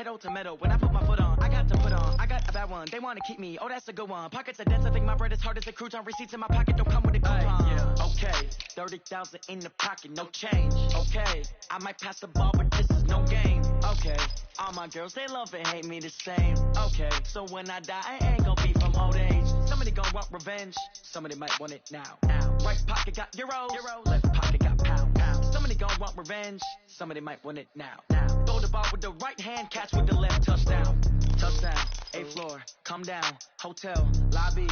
pedal to metal. When I put my foot on, I got to put on. I got a bad one, they wanna keep me. Oh, that's a good one. Pockets are dense, I think my bread is hard as a crouton. Receipts in my pocket don't come with a coupon. Yeah. Okay, 30,000 in the pocket, no change. Okay, I might pass the ball, but this is no game. Okay, all my girls, they love and hate me the same. Okay, so when I die, I ain't gonna be from old age. Somebody gon' want revenge, somebody might want it now. Right pocket got euros, left pocket got pound. Somebody gon' want revenge, somebody might want it now. Throw the ball with the right hand, catch with the left, touchdown. Touchdown, 8th floor, come down, hotel, lobby.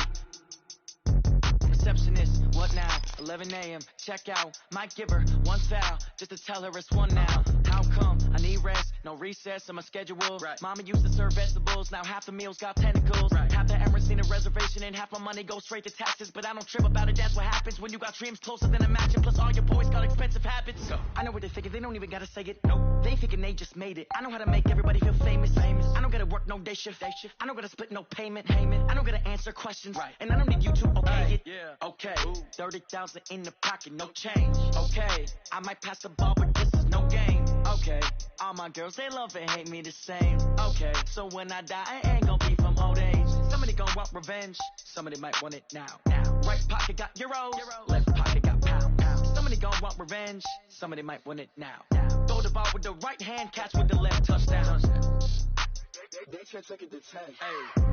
Receptionist, what now? 11 a.m., check out. Might give her one foul, just to tell her it's one now. How come? I need rest, no recess in my schedule. Right. Mama used to serve vegetables, now half the meals got tentacles. Right. Half the Emirates need a reservation and half my money goes straight to taxes. But I don't trip about it, that's what happens when you got dreams closer than a match. And plus all your boys got expensive habits. Go. I know what they figure, they don't even gotta say it. Nope. They thinking they just made it. I know how to make everybody feel famous. I don't gotta work no day shift. I don't gotta split no payment. I don't gotta answer questions. Right. And I don't need you to okay it. Yeah. Okay, 30,000 in the pocket, no change. Okay, I might pass the ball, but this is no game. Okay, all my girls, they love and hate me the same. Okay, so when I die, I ain't gonna be from old age. Somebody gon' want revenge, somebody might want it now. Right pocket got euros, left pocket got pound. Somebody gon' want revenge, somebody might want it now. Throw the ball with the right hand, catch with the left, touchdown. They can't take it to 10. Hey.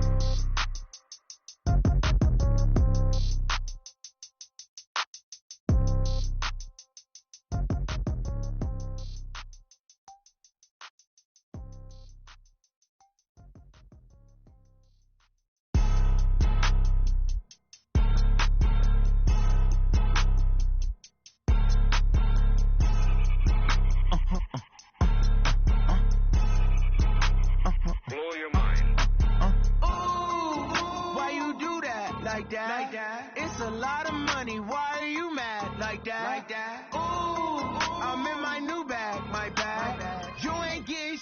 It's a lot of money, why are you mad like that? Ooh, I'm in my new bag, my bad. You ain't get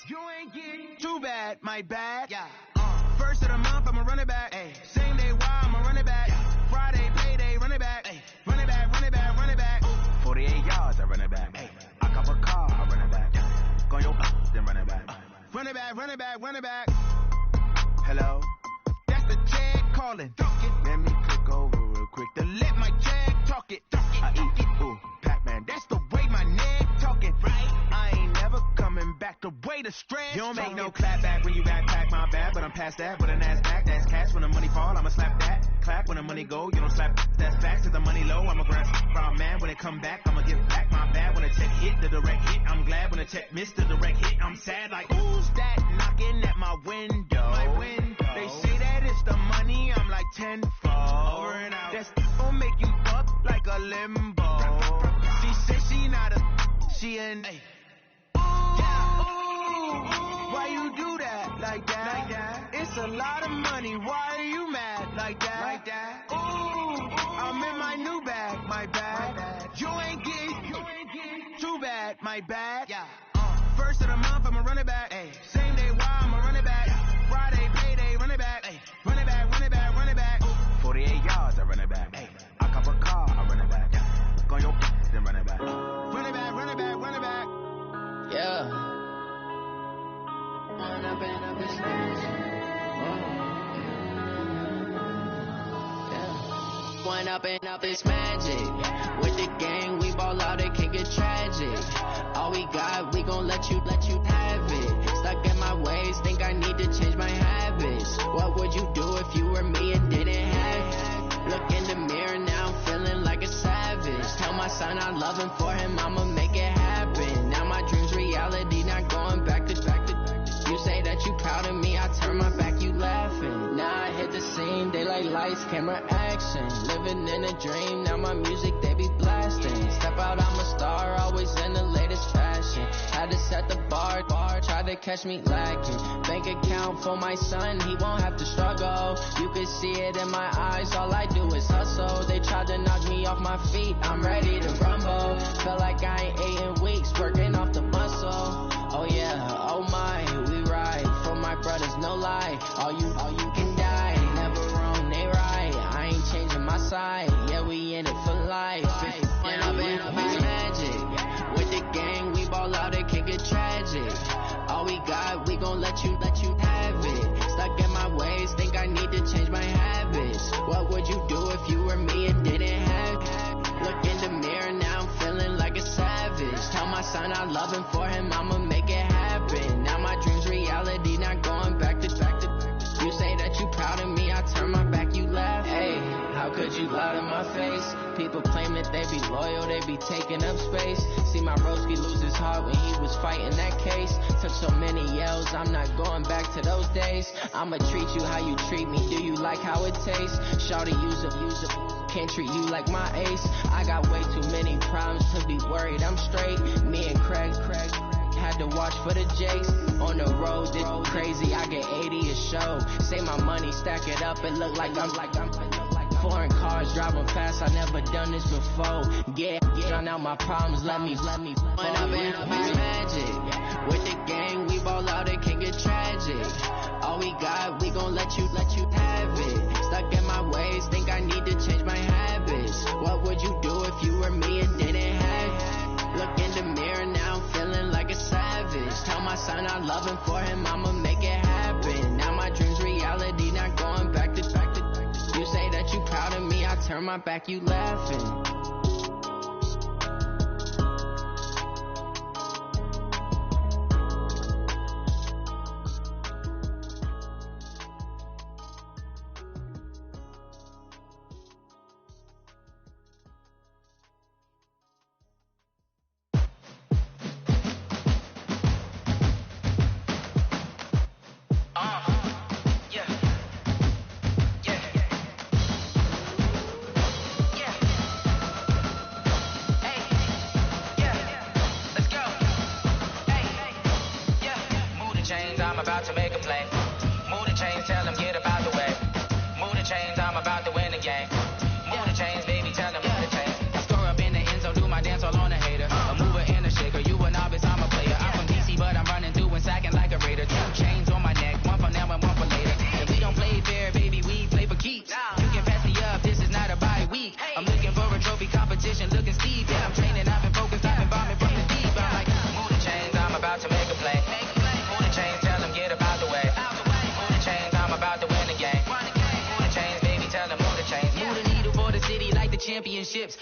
too bad, my bad. Yeah. First of the month, I'ma run it back. Ay. Same day, why I'ma run it back. Ay. Friday, payday, run it back. Ay. Run it back, run it back, run it back. Ooh. 48 yards, I run it back. Ay. I cop a car, I run it back. Go your then run it back. Run it back, run it back, run it back. Hello? That's the check calling. Let me click over real quick to let my check talk it. I eat it, ooh, Pac-Man. That's the way my neck talking. Right? I ain't never coming back the way the stress. You don't make no clap back when you backpack, my bad, but I'm past that. With a NASDAQ, that's cash. When the money fall, I'ma slap that. Clap when the money go, you don't slap. That's facts. If the money low, I'ma grab from man. When it come back, I'ma give back my bad. When the check hit, the direct hit. I'm glad when the check missed the direct hit. I'm sad like, who's that knocking at my window? My window. They say that it's the money, I'm like tenfold. Over and out. That's gon' make you up like a limbo. She said she not a, she an A. Why you do that like that? It's a lot of money, why are you mad like that? Ooh, I'm in my new bag, my bad. You ain't get too bad, my bad. Yeah. First of the month, I'ma run it back. Ay. Same day, why I'ma run it back. Friday, payday, run it back. Ay. Run it back, run it back, run it back. Ooh. 48 yards, I run it back. Ay. I cop a car, I run it back. Go your then run it back. Run it back, run it back, run it back. Yeah. Run up and up his hands. Yeah. One up and up is magic. With the gang, we ball out, it can get tragic. All we got, we gon' let you have it. Stuck in my ways, think I need to change my habits. What would you do if you were me and didn't have it? Look in the mirror now, I'm feeling like a savage. Tell my son I love him, for him I'ma make it happen. Now my dream's reality, not going back to. You say that you proud of me, I turn my back, you laughing. Now I hit the scene, they like lights, camera, action. Living in a dream, now my music, they be blasting. Step out, I'm a star, always in the latest fashion. Had to set the bar, try to catch me lacking. Bank account for my son, he won't have to struggle. You can see it in my eyes, all I do is hustle. They tried to knock me off my feet, I'm ready to rumble. Felt like I ain't ate in weeks, working off the muscle. Oh yeah, oh my, we ride for my brothers, no lie. All you can die, never wrong, they right. I ain't changing my side, yeah, we in it for life. When up and up is magic. With the gang, we ball out, it can get tragic. All we got, we gon' let you have it. Stuck in my ways, think I need to change my habits. What would you do if you were me and didn't have it? Look in the mirror, now I'm feeling like a savage. Tell my son I love him, for him I'ma make it happen. Now my dream's reality, not going back to. You say that you proud of me, I turn my back, you laugh. Hey, how could you lie to my face? People claim that they be loyal, they be taking up space. See my broski lose his heart when he was fighting that case. Took so many yells, I'm not going back to those days. I'ma treat you how you treat me, do you like how it tastes? Shawty, use up, can't treat you like my ace. I got way too many problems to be worried, I'm straight. Me and Craig had to watch for the Jakes. On the road, it's crazy, I get 80 a show. Say my money, stack it up, it look like I'm foreign cars driving fast, I never done this before. Yeah, drown out my problems, let me When up and up is magic. With the gang, we ball out, it can get tragic. All we got, we gon' let you have it. Stuck in my ways, think I need to change my habits. What would you do if you were me and didn't have it? Look in the mirror, now I'm feeling like a savage. Tell my son I love him, for him I'ma make it happen. Now my dream's reality, not going back to. You say that you proud of me, I turn my back, you laughing.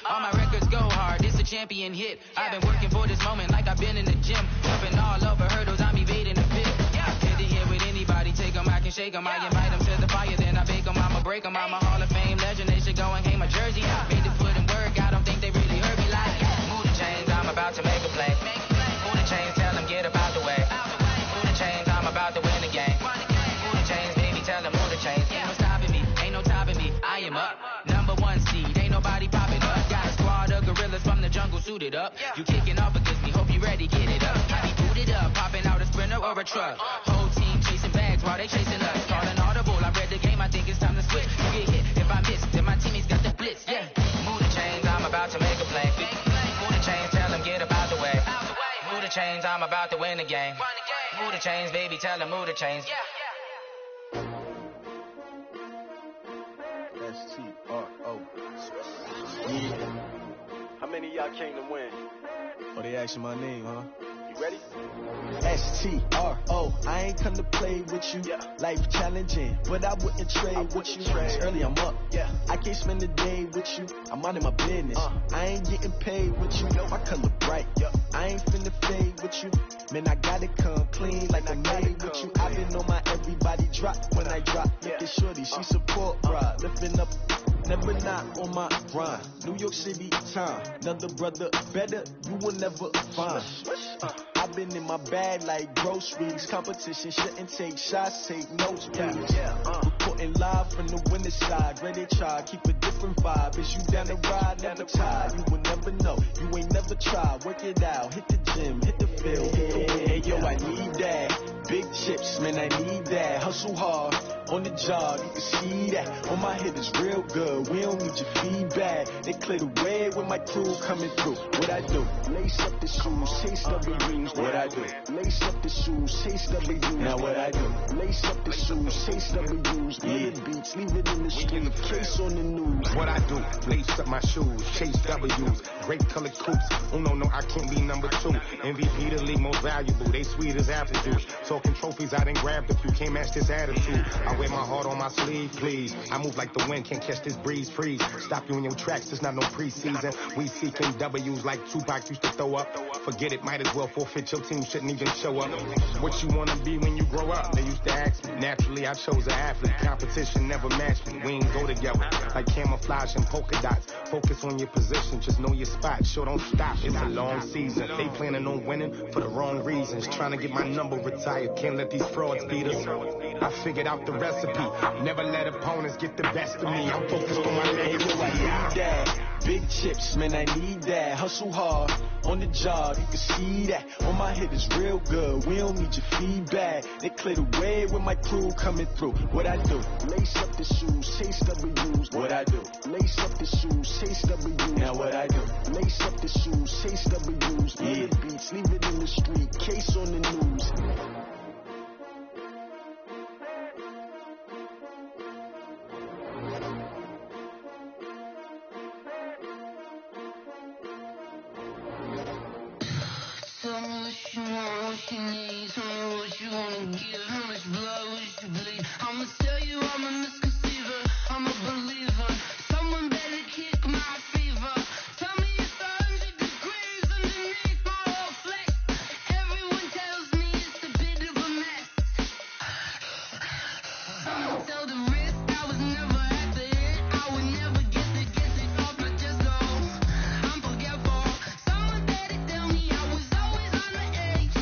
All my records go hard, this a champion hit. I've been working for this moment like I've been in the gym. Jumping all over hurdles, I'm evading the pit. Hit the hit with anybody, take them, I can shake them. I invite them to the fire, then I bake them, I'ma break them. I'm a Hall of Fame legend, they should go and hang my jersey. Made to put in work, I don't think they really heard me like. Move the chains, I'm about to make a play. Move the chains, tell them get up out the way. Move the chains, I'm about to win the game. Move the chains, baby, tell them move the chains. Ain't no stopping me, ain't no topping me, I am up. Number one seed, ain't nobody popping up. Got a squad of gorillas from the jungle suited up. You kicking off against me, hope you ready, get it up. I be booted up, popping out a Sprinter or a truck. Whole team chasing bags while they chasing us. Calling audible, I read the game, I think it's time to switch. You get hit, if I miss, then my teammates got the blitz, yeah. Move the chains, I'm about to make a play. Move the chains, tell them get up out the way. Move the chains, I'm about to win the game. Move the chains, baby, tell them move the chains. S-T-R-O. Yeah. How many of y'all came to win? Oh, they asking my name, huh? You ready? S-T-R-O. I ain't come to play with you. Yeah. Life challenging, but I wouldn't trade with you. It's early, I'm up. Yeah. I can't spend the day with you. I'm minding my business. I ain't getting paid with you. My color bright. Yeah. I ain't finna fade with you. Man, I gotta come clean like I'm made with you. I've been on my everybody drop when I drop. Look at shorty, she support, bruh. Lifting up. Never not on my grind. New York City time. Another brother better, you will never find. I've been in my bag like groceries. Competition shouldn't take shots, take notes, please. Reporting live from the winter side. Ready to try, keep a different vibe. Is you down the ride, never tired. You will never know, you ain't never tried. Work it out, hit the gym, hit the field, hit the wind. Hey yo, I need that. Big chips, man, I need that. Hustle hard on the job, you can see that. On my head is real good, we don't need your feedback. They clear the way with my crew coming through. What I do? Lace up the shoes, chase W's. What I do? Lace up the shoes, chase W's. Now what I do? Lace up the shoes, chase W's. Million beats, leave it in the street, case on the news. What I do? Lace up my shoes, chase W's. Great colored coops. Oh no, I can't be number 2. MVP the league most valuable. They sweet as apple juice. Talking trophies, I done grabbed a few. Can't match this attitude. I wear my heart on my sleeve, please. I move like the wind, can't catch this breeze, freeze. Stop you in your tracks, it's not no preseason. We seeking W's like Tupac used to throw up. Forget it, might as well forfeit. Your team shouldn't even show up. What you wanna be when you grow up? They used to ask me. Naturally, I chose an athlete. Competition never matched me. We ain't go together like camouflage and polka dots. Focus on your position, just know your spot. Sure, don't stop. It's a long season. They planning on winning for the wrong reasons. Trying to get my number retired. Can't let these frauds beat us. I figured out the recipe. Never let opponents get the best of me. I'm focused on my legacy. Big chips, man, I need that. Hustle hard on the job, you can see that. On my head is real good, we don't need your feedback. They clear the way with my crew coming through. What I do? Lace up the shoes, chase W's. What I do? Lace up the shoes, chase W's. Now what I do? Lace up the shoes, chase W's. Million beats, leave it in the street, case on the news. Tell me what you want, what you need. Tell me what you wanna give. How much blood would you bleed? I'ma tell you I'm a misconceiver. I'm a believer. Someone better kick my fever. Tell me it's 100 degrees underneath my whole flesh. Everyone tells me it's a bit of a mess. Someone tell the risk I was never at the hit. I would never get it off my chest. Oh, I'm forgetful. Someone better tell me I was always on the edge.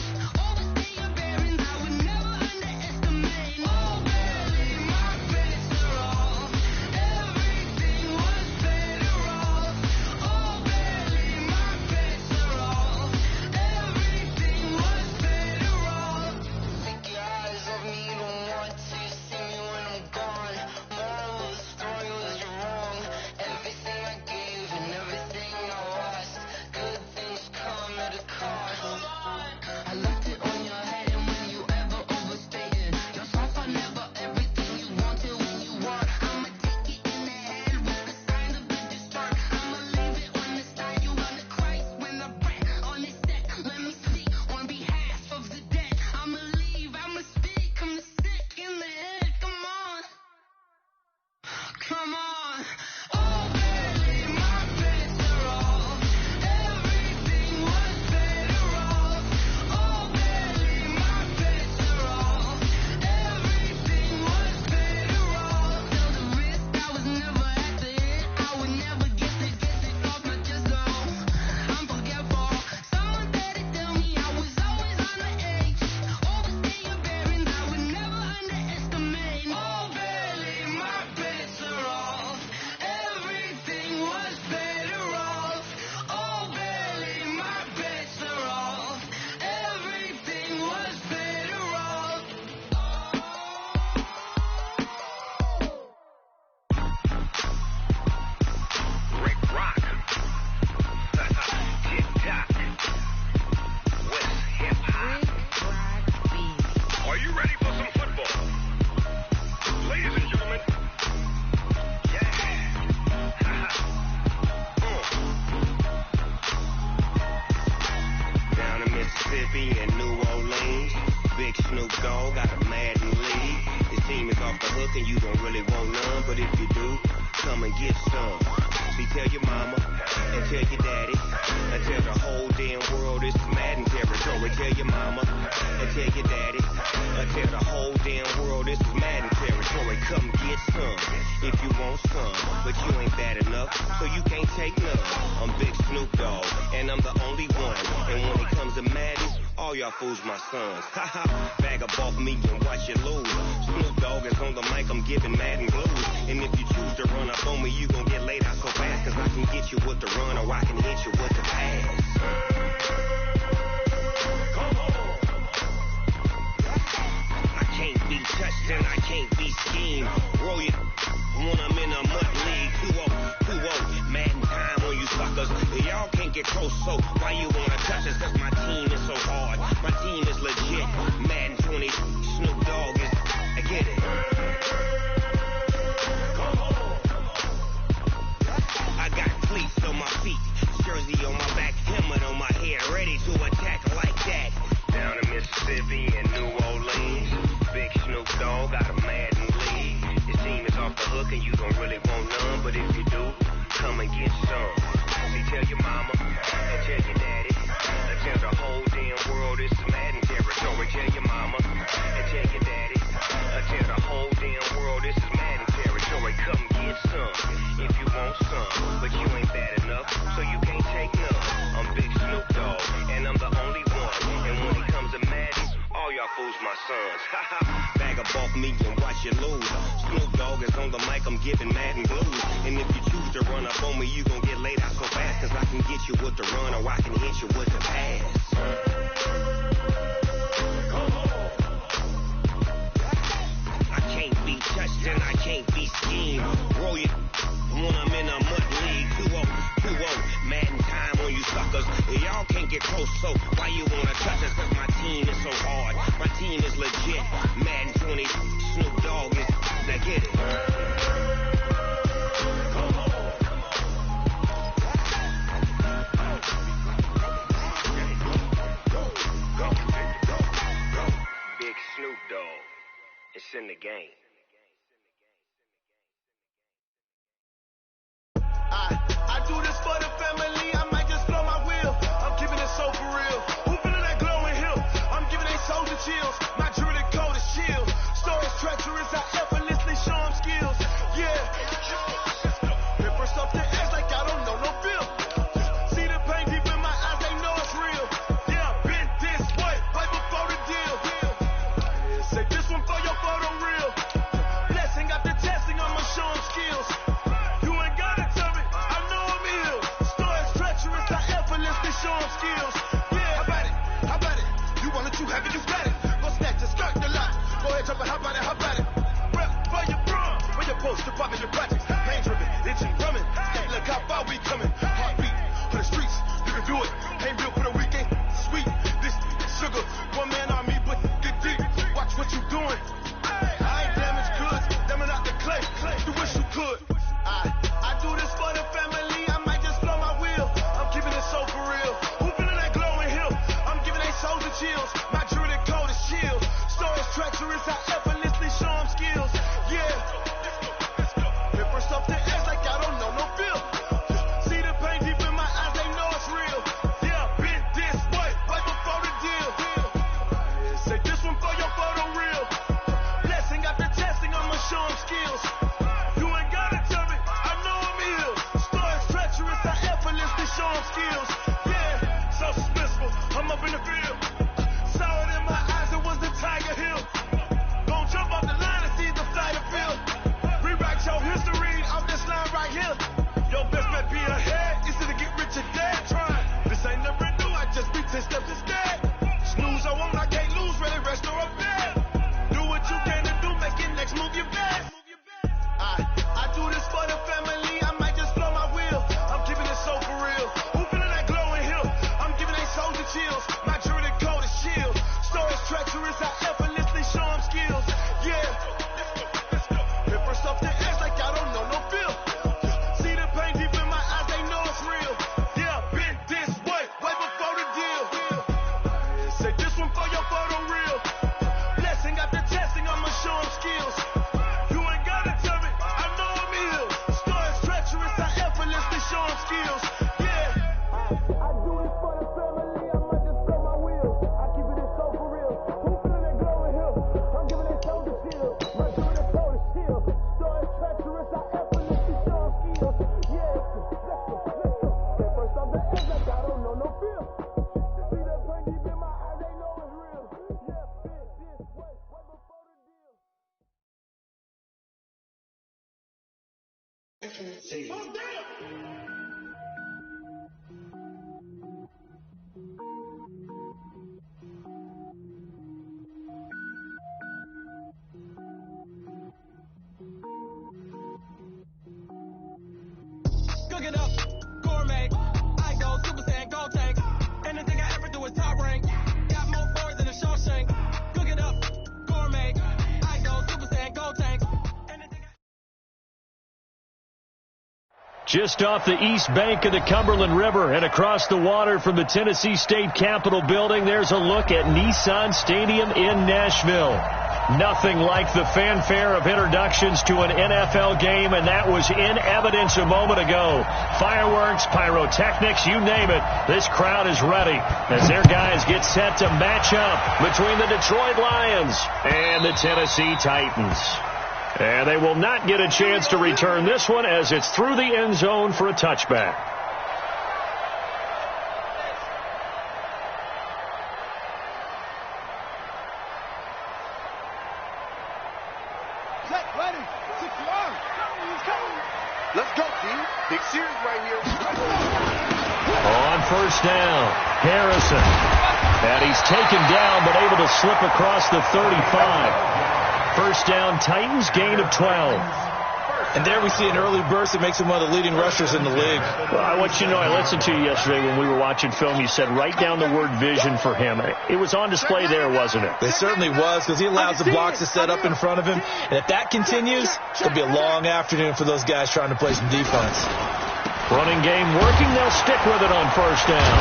Overstay your bearings, I would never underestimate. Oh, barely my best are off. Everything was better off. Oh, barely my best are off. Everything was better off. Take your eyes off me, don't want to see me when I'm gone. Moral of the story was you're wrong. Everything I gave and everything I lost. Good things come at a cost. I left it on your head, and when you ever overstated yourself, I never everything you wanted when you want. I'ma take it in the head with the sign of a distort. I'ma leave it on the side. You wanna Christ when I breath on this set. Let me speak on behalf of the dead. I'ma leave, I'ma speak. I'm sick in the head. Come on. Come on. Oh, barely my best are off. Everything was better off. Oh, barely my best are off. Everything was better off. Tell the risk I was never at the hit. I would never get it off my chest. Oh, I'm forgetful. Someone better tell me I was always on the edge. Overstay your bearings, I would never underestimate. Oh, barely my best are off. Everything was better off. Oh, barely my best are off. Everything was better off. Rick Rock. TikTok. West hip hop. Are you ready for some football? Ladies and gentlemen. Yeah. Down in Mississippi and New Orleans, Big Snoop Dogg got a Madden league. His team is off the hook and you don't really want none, but if you do, come and get some. See, tell your mama and tell your daddy and tell the whole damn world this is Madden territory. Tell your mama and tell your daddy and tell the whole damn world this is Madden territory. Come get some if you want some, but you ain't bad enough, so you can't take none. I'm Big Snoop Dogg and I'm the only one. And when it comes to Madden, all y'all fools my sons. Haha, bag up off me and watch you lose. Snoop Dogg is on the mic, I'm giving Madden blues. And if you choose to run up on me, you gon' get laid out so fast. Cause I can get you with the run or I can hit you with the pass. Come on. I can't be touched and I can't be schemed. Roll you when I'm in a mud league. 2-0, mad in time on you suckers. Y'all can't get close, so why you wanna touch us? Cause my team is so hard. My team is legit. Madden 20, Snoop Dogg is, I get it. I got cleats on my feet, jersey on my back, helmet on my head, ready to attack like that. Down in Mississippi and New Orleans, Big Snoop Dogg got a Madden league. Your team is off the hook and you don't really want none, but if you do, come and get some. See, tell your mama and tell your daddy, and tell the whole damn world it's Madden territory. Tell your mama and tell your daddy, and tell the whole damn world this is Madden territory. Come get some if you want some, but you ain't bad enough, so you can't take none. I'm Big Snoop Dogg, and I'm the only one. And when it comes to Madden, all y'all fools my sons. Bag a off me and watch you lose. Snoop Dogg is on the mic, I'm giving Madden blues. And if you choose to run up on me, you gon' get laid out so fast. Cause I can get you with the run or I can hit you with the pass. I can't be touched and I can't be schemed. Roll you when I'm in a mud league. 2-0, Madden time on you suckers. Y'all can't get close, so why you wanna touch us? Cause my team is so hard. My team is legit. Madden 20, Snoop Dogg is, now get it. Big Snoop Dogg, it's in the game. I do this for the family, I might just blow my wheel. I'm keeping it so for real. Who feeling that glowing hill? I'm giving they soldier chills. My jewelry coat is shield. Stories treacherous, I effortlessly show them skills. Yeah. Hit first off the edge like I don't know no feel. See the pain deep in my eyes, they know it's real. Yeah, been this way, right before the deal. Say this one for your photo reel. Blessing got the testing, I'ma show them skills. Show them skills. Yeah, how about it? You want it, you have it, you got it. Go snatch it, start the lot. Go ahead, jump it, how about it? Rep for your bro, when you're supposed to pop in your projects. Pain driven, itching, drumming. Hey, look how far we coming. Heartbeat for the streets, you can do it. Ain't real for the weekend, sweet. This sugar, one man army, but get deep. Watch what you doing. I ain't damaged goods, damn it out the clay. You wish you could. I do this for the family, I might just blow my wheel. I'm keeping it so for real. Who feeling that glowing hill? I'm giving they soldier chills. My jewelry coat is shield. Stories treacherous, I effortlessly show them skills. Yeah. Hit first off the edge like I don't know no feel. See the pain deep in my eyes, they know it's real. Yeah, been this way, right before the deal. Say this one for your photo reel. Blessing got the testing, I'ma show them skills. You ain't gotta tell me, I know I'm ill. Stories treacherous, I effortlessly show them skills. Yeah, so suspenseful, I'm up in the field. Saw it in my eyes, it was the Tiger Hill. Gon' jump off the line and see the flight of field. Rewrite your history off this line right here. Your best bet be ahead, easy to get rich or dead. Trying, this ain't never new, I just be 10 steps instead. Snooze I won't, I can't lose, ready, rest or a bed. Do what you can to do, make it next move your best. I do this for the family, I might just blow my wheel. I'm keeping it so for real. Who feeling that glowing hill? I'm giving they soldier chills. My jewelry coat is shield. Stories treacherous, I effortlessly show them skills. Yeah. Hit first off the edge like I don't know no feel. See the pain deep in my eyes, they know it's real. Yeah, been this way, way before the deal. Say this one for your photo reel. Blessing got the testing, I'ma show them skills. You ain't gotta tell me, I know I'm ill. Stories treacherous, I effortlessly show them skills. Yeah. I do this for the family, I might just blow my wheel. I keep it so for real. Who feeling that glowing hill? I'm giving it soldier shield. My jewelry coat is shield. Stories treacherous, I effortlessly show them skills. Yeah. Let's go. Say first off the edge like I don't know no feel. See that pain deep in my eyes, they know it's real. Yeah, been this way, way before the deal. Just off the east bank of the Cumberland River and across the water from the Tennessee State Capitol building, there's a look at Nissan Stadium in Nashville. Nothing like the fanfare of introductions to an NFL game, and that was in evidence a moment ago. Fireworks, pyrotechnics, you name it. This crowd is ready as their guys get set to match up between the Detroit Lions and the Tennessee Titans. And they will not get a chance to return this one as it's through the end zone for a touchback. Let's go, team. Big series right here. On first down, Harrison. And he's taken down but able to slip across the 35. First down, Titans, gain of 12. And there we see an early burst that makes him one of the leading rushers in the league. Well, I want you to know, I listened to you yesterday when we were watching film. You said write down the word vision for him. It was on display there, wasn't it? It certainly was, because he allows the blocks to set up in front of him. And if that continues, it's going to be a long afternoon for those guys trying to play some defense. Running game working. They'll stick with it on first down.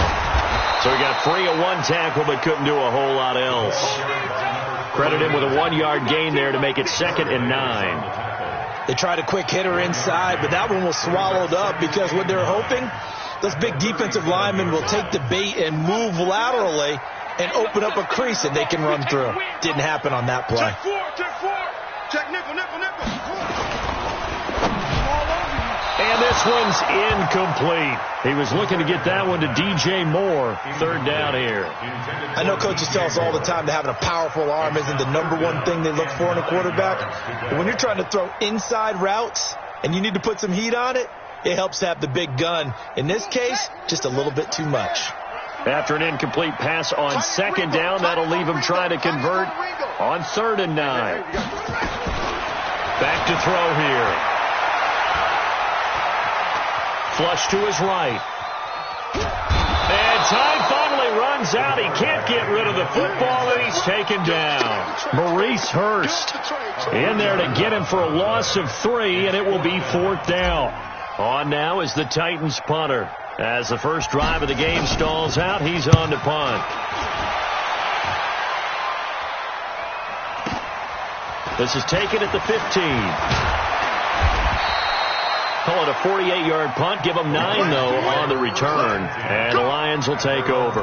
So he got free of one tackle but couldn't do a whole lot else. Credit him with a 1-yard gain there to make it 2nd and 9. They tried a quick hitter inside, but that one was swallowed up because what they're hoping, those big defensive linemen will take the bait and move laterally and open up a crease that they can run through. Didn't happen on that play. Check nickel. And this one's incomplete. He was looking to get that one to DJ Moore. 3rd down here. I know coaches tell us all the time that having a powerful arm isn't the #1 thing they look for in a quarterback. But when you're trying to throw inside routes and you need to put some heat on it, it helps to have the big gun. In this case, just a little bit too much. After an incomplete pass on 2nd down, that'll leave him trying to convert on 3rd and 9. Back to throw here. Flush to his right. And time finally runs out. He can't get rid of the football, and he's taken down. Maurice Hurst in there to get him for a loss of 3, and it will be 4th down. On now is the Titans punter. As the first drive of the game stalls out, he's on to punt. This is taken at the 15. Call it a 48-yard punt. Give them 9, though, on the return. And the Lions will take over.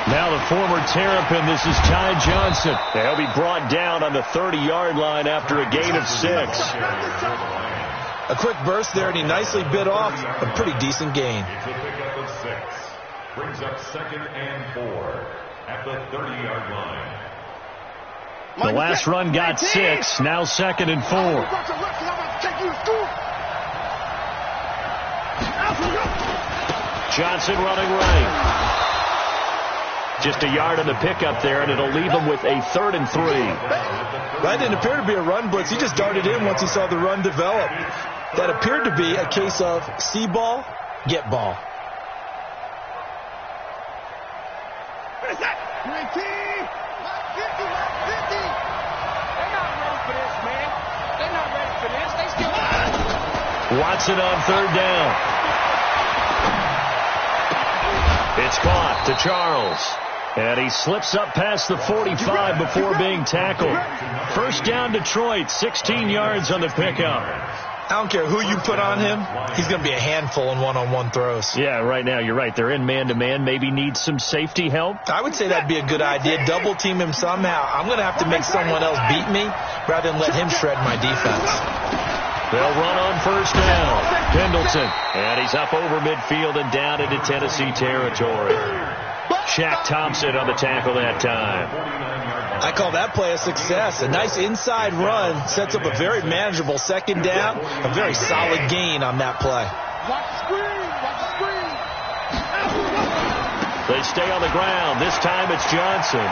Now the former Terrapin, this is Ty Johnson. They'll be brought down on the 30-yard line after a gain of 6. A quick burst there, and he nicely bit off a pretty decent gain. It's a pickup of 6. Brings up 2nd and 4 at the 30-yard line. The last run got 6. Now 2nd and 4. Johnson running right. Just a yard on the pickup there, and it'll leave him with a 3rd and 3. That didn't appear to be a run blitz. He just darted in once he saw the run develop. That appeared to be a case of see ball, get ball. What is that? 19! 50! They're not ready for this, man. They're not ready for this. They still... Watson on 3rd down. It's caught to Charles. And he slips up past the 45 before being tackled. First down, Detroit, 16 yards on the pickup. I don't care who you put on him. He's going to be a handful in one-on-one throws. Yeah, right now, you're right. They're in man-to-man. Maybe needs some safety help. I would say that'd be a good idea. Double team him somehow. I'm going to have to make someone else beat me rather than let him shred my defense. They'll run on first down. Pendleton. And he's up over midfield and down into Tennessee territory. Shaq Thompson on the tackle that time. I call that play a success. A nice inside run sets up a very manageable 2nd down. A very solid gain on that play. They stay on the ground. This time it's Johnson.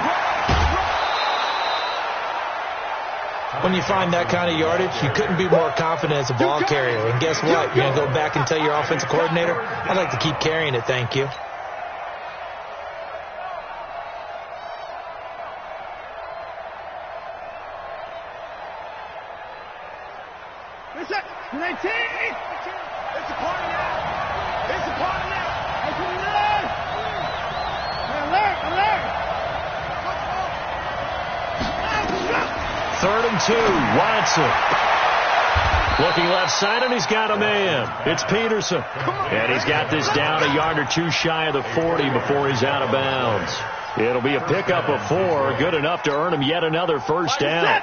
When you find that kind of yardage, you couldn't be more confident as a ball carrier. And guess what? You're going to go back and tell your offensive coordinator, I'd like to keep carrying it, thank you. It's a party now. It's a party now. Alert. 3rd and 2, Watson. Looking left side, and he's got a man. It's Peterson. And he's got this down a yard or two shy of the 40 before he's out of bounds. It'll be a pickup of 4, good enough to earn him yet another first down.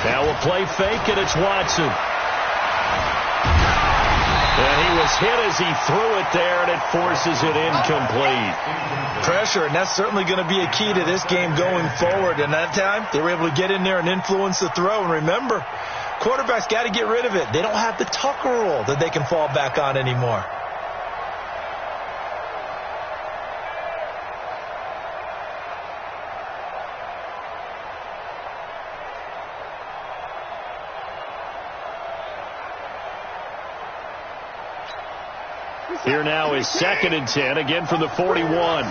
Now we'll play fake, and it's Watson. And he was hit as he threw it there, and it forces it incomplete. Pressure, and that's certainly going to be a key to this game going forward. And that time, they were able to get in there and influence the throw. And remember, quarterbacks got to get rid of it. They don't have the Tucker rule that they can fall back on anymore. Here now is 2nd and 10, again from the 41.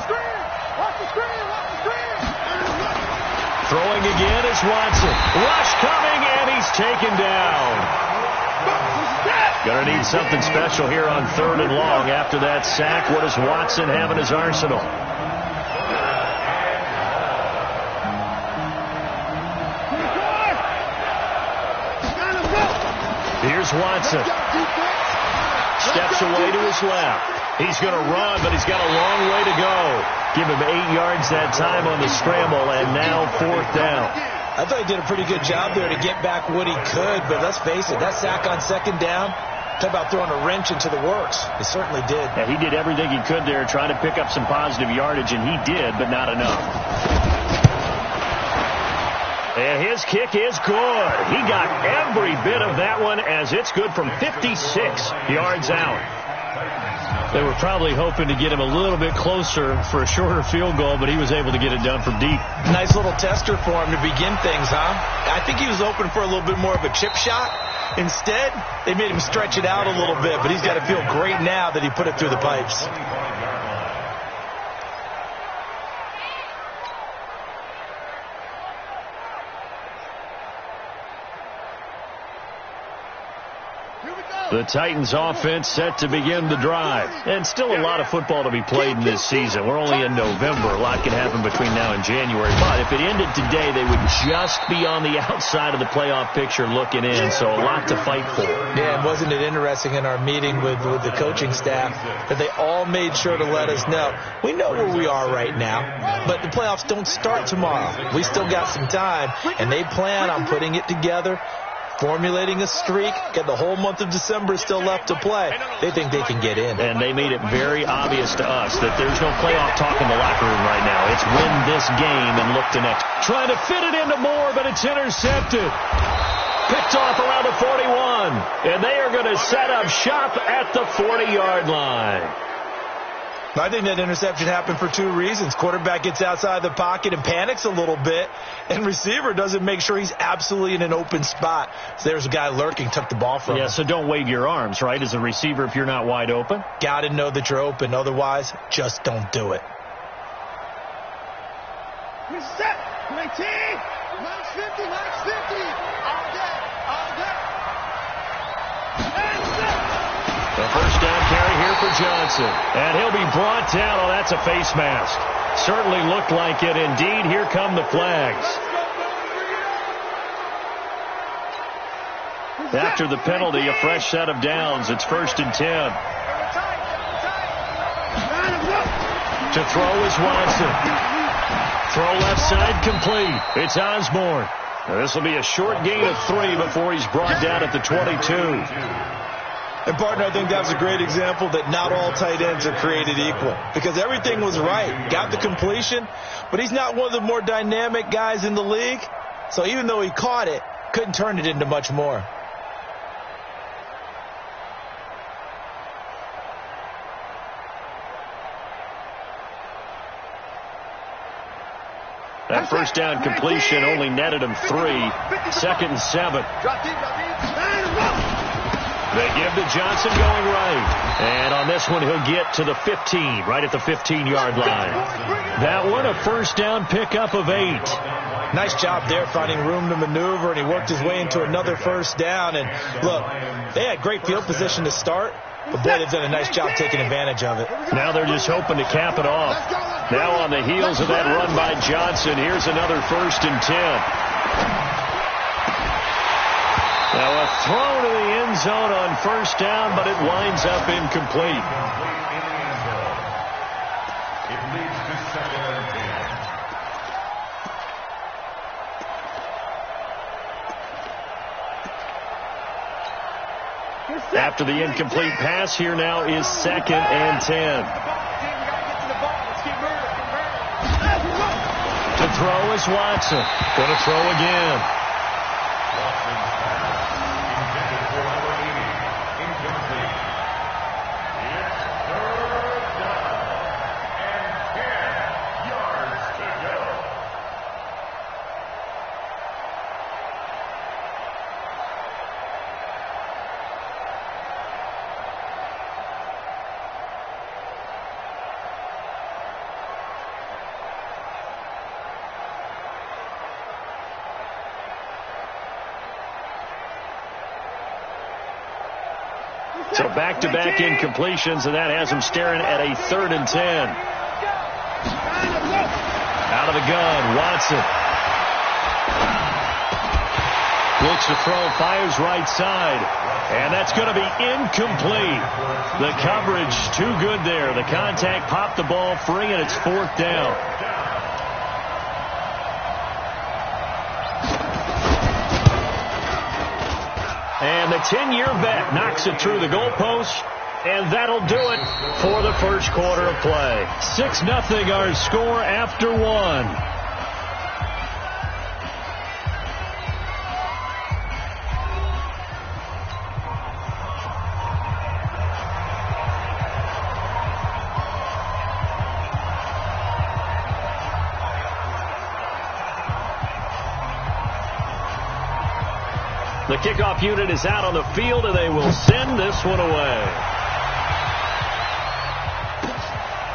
Throwing again is Watson. Rush coming, and he's taken down. Gonna need something special here on 3rd and long. After that sack, what does Watson have in his arsenal? Here's Watson. Steps away to his left. He's going to run, but he's got a long way to go. Give him 8 yards that time on the scramble, and now 4th down. I thought he did a pretty good job there to get back what he could, but let's face it, that sack on 2nd down, talk about throwing a wrench into the works. He certainly did. Yeah, he did everything he could there, trying to pick up some positive yardage, and he did, but not enough. And his kick is good. He got every bit of that one, as it's good from 56 yards out. They were probably hoping to get him a little bit closer for a shorter field goal, but he was able to get it done from deep. Nice little tester for him to begin things, huh? I think he was open for a little bit more of a chip shot. Instead, they made him stretch it out a little bit, but he's got to feel great now that he put it through the pipes. The Titans offense set to begin the drive. And still a lot of football to be played in this season. We're only in November. A lot can happen between now and January. But if it ended today, they would just be on the outside of the playoff picture looking in. So a lot to fight for. Yeah, and wasn't it interesting in our meeting with the coaching staff that they all made sure to let us know, we know where we are right now, but the playoffs don't start tomorrow. We still got some time, and they plan on putting it together, formulating a streak, got the whole month of December still left to play. They think they can get in. And they made it very obvious to us that there's no playoff talk in the locker room right now. It's win this game and look to next. Trying to fit it into Moore, but it's intercepted. Picked off around the 41. And they are going to set up shop at the 40-yard line. I think that interception happened for 2 reasons. Quarterback gets outside the pocket and panics a little bit, and receiver doesn't make sure he's absolutely in an open spot. So there's a guy lurking, took the ball from him. Yeah, so don't wave your arms, right, as a receiver if you're not wide open. Got to know that you're open. Otherwise, just don't do it. Reset. 19. Max 50. Max 50. All day. All day. And set. The first down carry here for Johnson. And he'll be brought down. Oh, that's a face mask. Certainly looked like it. Indeed, here come the flags. After the penalty, a fresh set of downs. It's 1st and 10. To throw is Watson. Throw left side complete. It's Osborne. This will be a short gain of 3 before he's brought down at the 22. And, partner, I think that was a great example that not all tight ends are created equal, because everything was right. Got the completion, but he's not one of the more dynamic guys in the league. So even though he caught it, couldn't turn it into much more. That first down completion only netted him 3. 2nd and 7. They give to Johnson going right. And on this one, he'll get to the 15, right at the 15-yard line. That one, a first down pickup of 8. Nice job there finding room to maneuver, and he worked his way into another first down. And look, they had great field position to start, but boy, they've done a nice job taking advantage of it. Now they're just hoping to cap it off. Now on the heels of that run by Johnson, here's another 1st and 10. Now a throw to the end zone on first down, but it winds up incomplete. It leads to 2nd and 10. After the incomplete pass, here now is 2nd and 10. To throw is Watson. Going to throw again. Watson's pass intended for number 80. Incomplete. It's 3rd down and 10 yards to go. So back-to-back incompletions, and that has him staring at a 3rd and 10. Out of the gun, Watson. Looks to throw, fires right side. And that's going to be incomplete. The coverage too good there. The contact popped the ball free, and it's 4th down. And the 10-year vet knocks it through the goalpost, and that'll do it for the first quarter of play. 6-0 our score after 1. The kickoff unit is out on the field, and they will send this one away.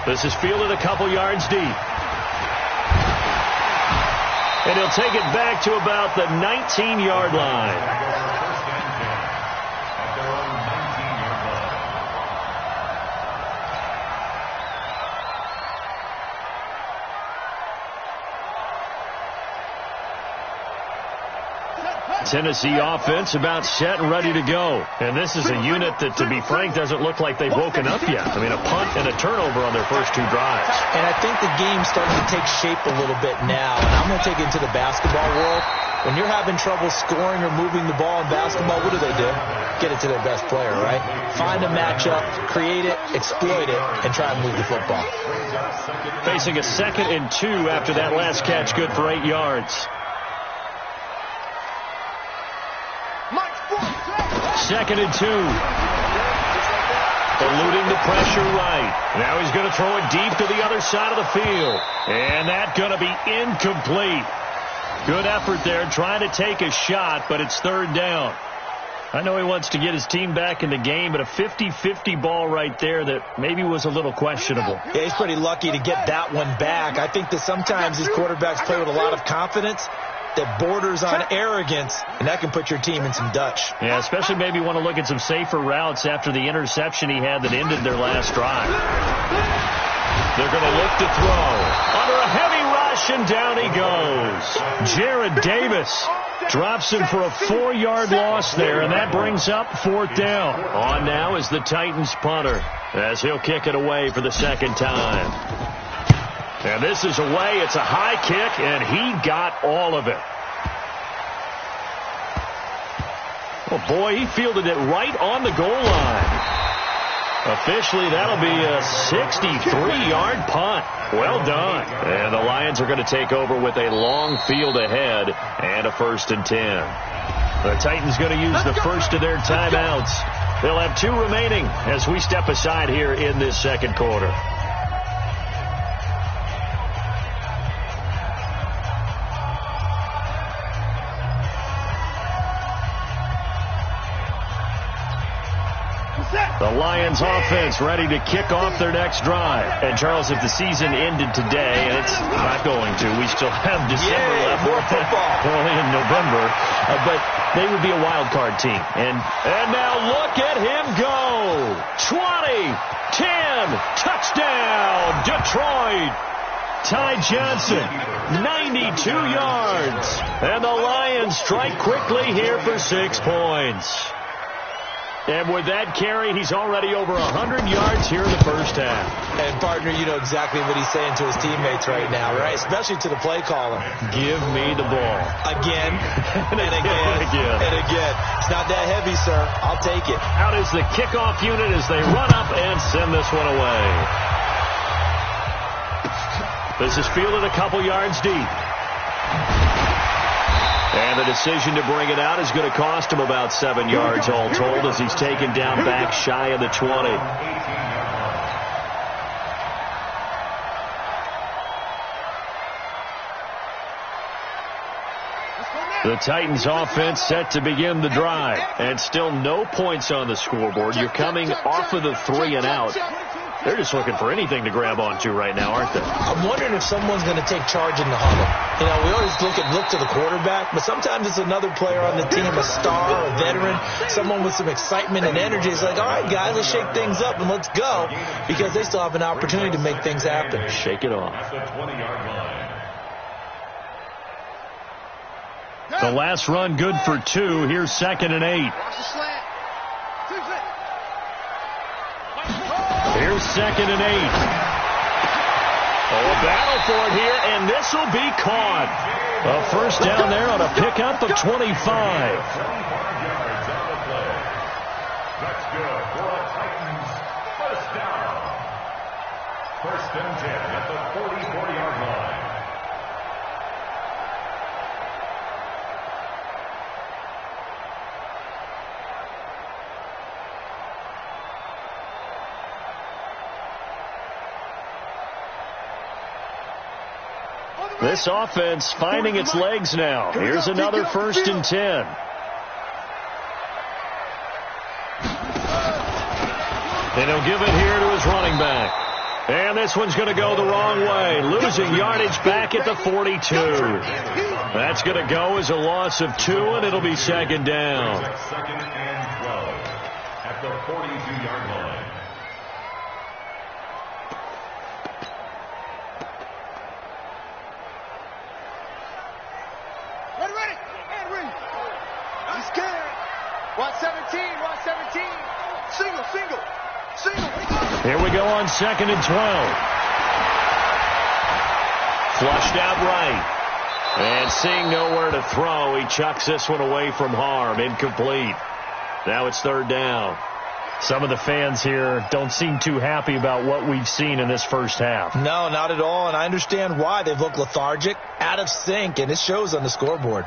This is fielded a couple yards deep. And he'll take it back to about the 19-yard line. Tennessee offense about set and ready to go. And this is a unit that, to be frank, doesn't look like they've woken up yet. I mean, a punt and a turnover on their first 2 drives. And I think the game's starting to take shape a little bit now. And I'm going to take it into the basketball world. When you're having trouble scoring or moving the ball in basketball, what do? Get it to their best player, right? Find a matchup, create it, exploit it, and try and move the football. Facing a 2nd and 2 after that last catch, good for 8 yards. 2nd and 2. Eluding the pressure right. Now he's going to throw it deep to the other side of the field. And that's going to be incomplete. Good effort there, trying to take a shot, but it's 3rd down. I know he wants to get his team back in the game, but a 50-50 ball right there that maybe was a little questionable. Yeah, he's pretty lucky to get that one back. I think that sometimes these quarterbacks play with a lot of confidence that borders on arrogance, and that can put your team in some Dutch. Yeah, especially maybe want to look at some safer routes after the interception he had that ended their last drive. They're going to look to throw. Under a heavy rush, and down he goes. Jared Davis drops him for a 4-yard loss there, and that brings up 4th down. On now is the Titans punter, as he'll kick it away for the 2nd time. And this is away. It's a high kick, and he got all of it. Oh, boy, he fielded it right on the goal line. Officially, that'll be a 63-yard punt. Well done. And the Lions are going to take over with a long field ahead and a 1st and 10. The Titans going to use the first of their timeouts. They'll have 2 remaining as we step aside here in this 2nd quarter. Lions offense ready to kick off their next drive. And, Charles, if the season ended today, and it's not going to, we still have December left. More football. Only in November. But they would be a wild card team. And now look at him go. 20, 10, touchdown, Detroit. Ty Johnson, 92 yards. And the Lions strike quickly here for 6 points. And with that carry, he's already over 100 yards here in the first half. And, partner, you know exactly what he's saying to his teammates right now, right? Especially to the play caller. Give me the ball. Again, and again, and again. It's not that heavy, sir. I'll take it. Out is the kickoff unit as they run up and send this one away. This is fielded a couple yards deep. And the decision to bring it out is going to cost him about 7 yards all told as he's taken down back shy of the 20. The Titans offense set to begin the drive. And still no points on the scoreboard. You're coming off of the 3 and out. They're just looking for anything to grab onto right now, aren't they? I'm wondering if someone's going to take charge in the huddle. You know, we always look to the quarterback, but sometimes it's another player on the team, a star, a veteran, someone with some excitement and energy. It's like, all right, guys, let's shake things up and let's go, because they still have an opportunity to make things happen. Shake it off. At the 20-yard line. The last run good for 2. Here's 2nd and 8. Here's 2nd and 8. Oh, a battle for it here, and this will be caught. A first down there on a pickup of 25. 25 yards on the play. That's good for a Titans first down. 1st and 10 at the 44-yard line. This offense finding its legs now. Here's another 1st and 10. And he'll give it here to his running back. And this one's going to go the wrong way. Losing yardage back at the 42. That's going to go as a loss of 2, and it'll be 2nd down. 2nd and 12 at the 42-yard line. Watch 17. Single. Here we go on 2nd and 12. Flushed out right. And seeing nowhere to throw, he chucks this one away from harm. Incomplete. Now it's 3rd down. Some of the fans here don't seem too happy about what we've seen in this first half. No, not at all, and I understand why. They've looked lethargic, out of sync, and it shows on the scoreboard.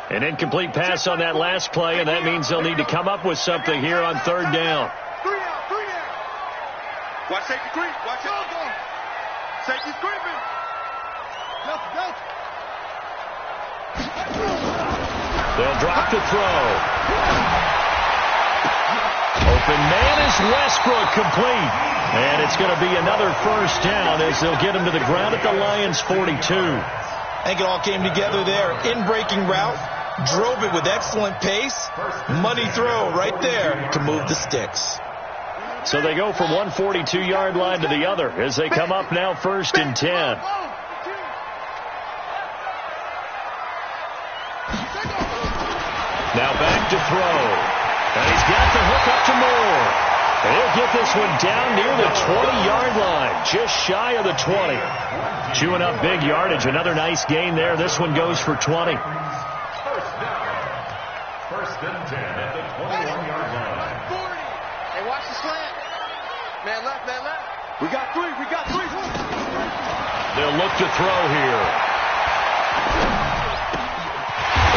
An incomplete pass on that last play, and that means they'll need to come up with something here on 3rd down. 3 down. Watch safety creep. Watch out. Safety's creeping. Go. They'll drop the throw. Open man is Westbrook, complete. And it's going to be another first down as they'll get him to the ground at the Lions' 42. I think it all came together there. In-breaking route. Drove it with excellent pace. Money throw right there to move the sticks. So they go from one 42-yard line to the other as they come up now 1st and 10. Now back to throw. And he's got the hook up to Moore. And he'll get this one down near the 20-yard line, just shy of the 20. Chewing up big yardage. Another nice gain there. This one goes for 20. First down. 1st and 10 at the 21-yard line. Hey, watch the slant. Man left. We got three. They'll look to throw here.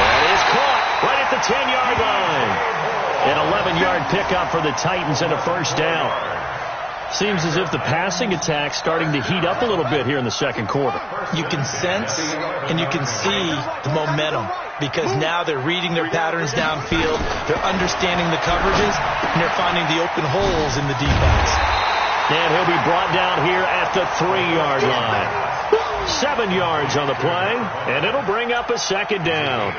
That is caught right at the 10-yard line. An 11-yard pickup for the Titans and a first down. Seems as if the passing attack's starting to heat up a little bit here in the second quarter. You can sense and you can see the momentum because now they're reading their patterns downfield, they're understanding the coverages, and they're finding the open holes in the defense. And he'll be brought down here at the 3-yard line. 7 yards on the play, and it'll bring up a second down.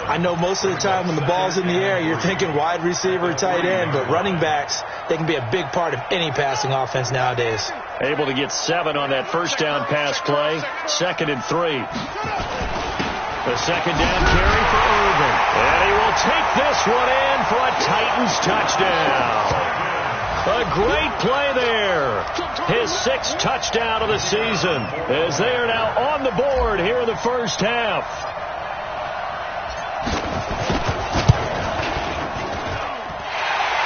I know most of the time when the ball's in the air, you're thinking wide receiver, tight end, but running backs, they can be a big part of any passing offense nowadays. Able to get 7 on that first down pass play. 2nd and 3. The second down carry for Irvin. And he will take this one in for a Titans touchdown. A great play there. His 6th touchdown of the season as they are now on the board here in the first half.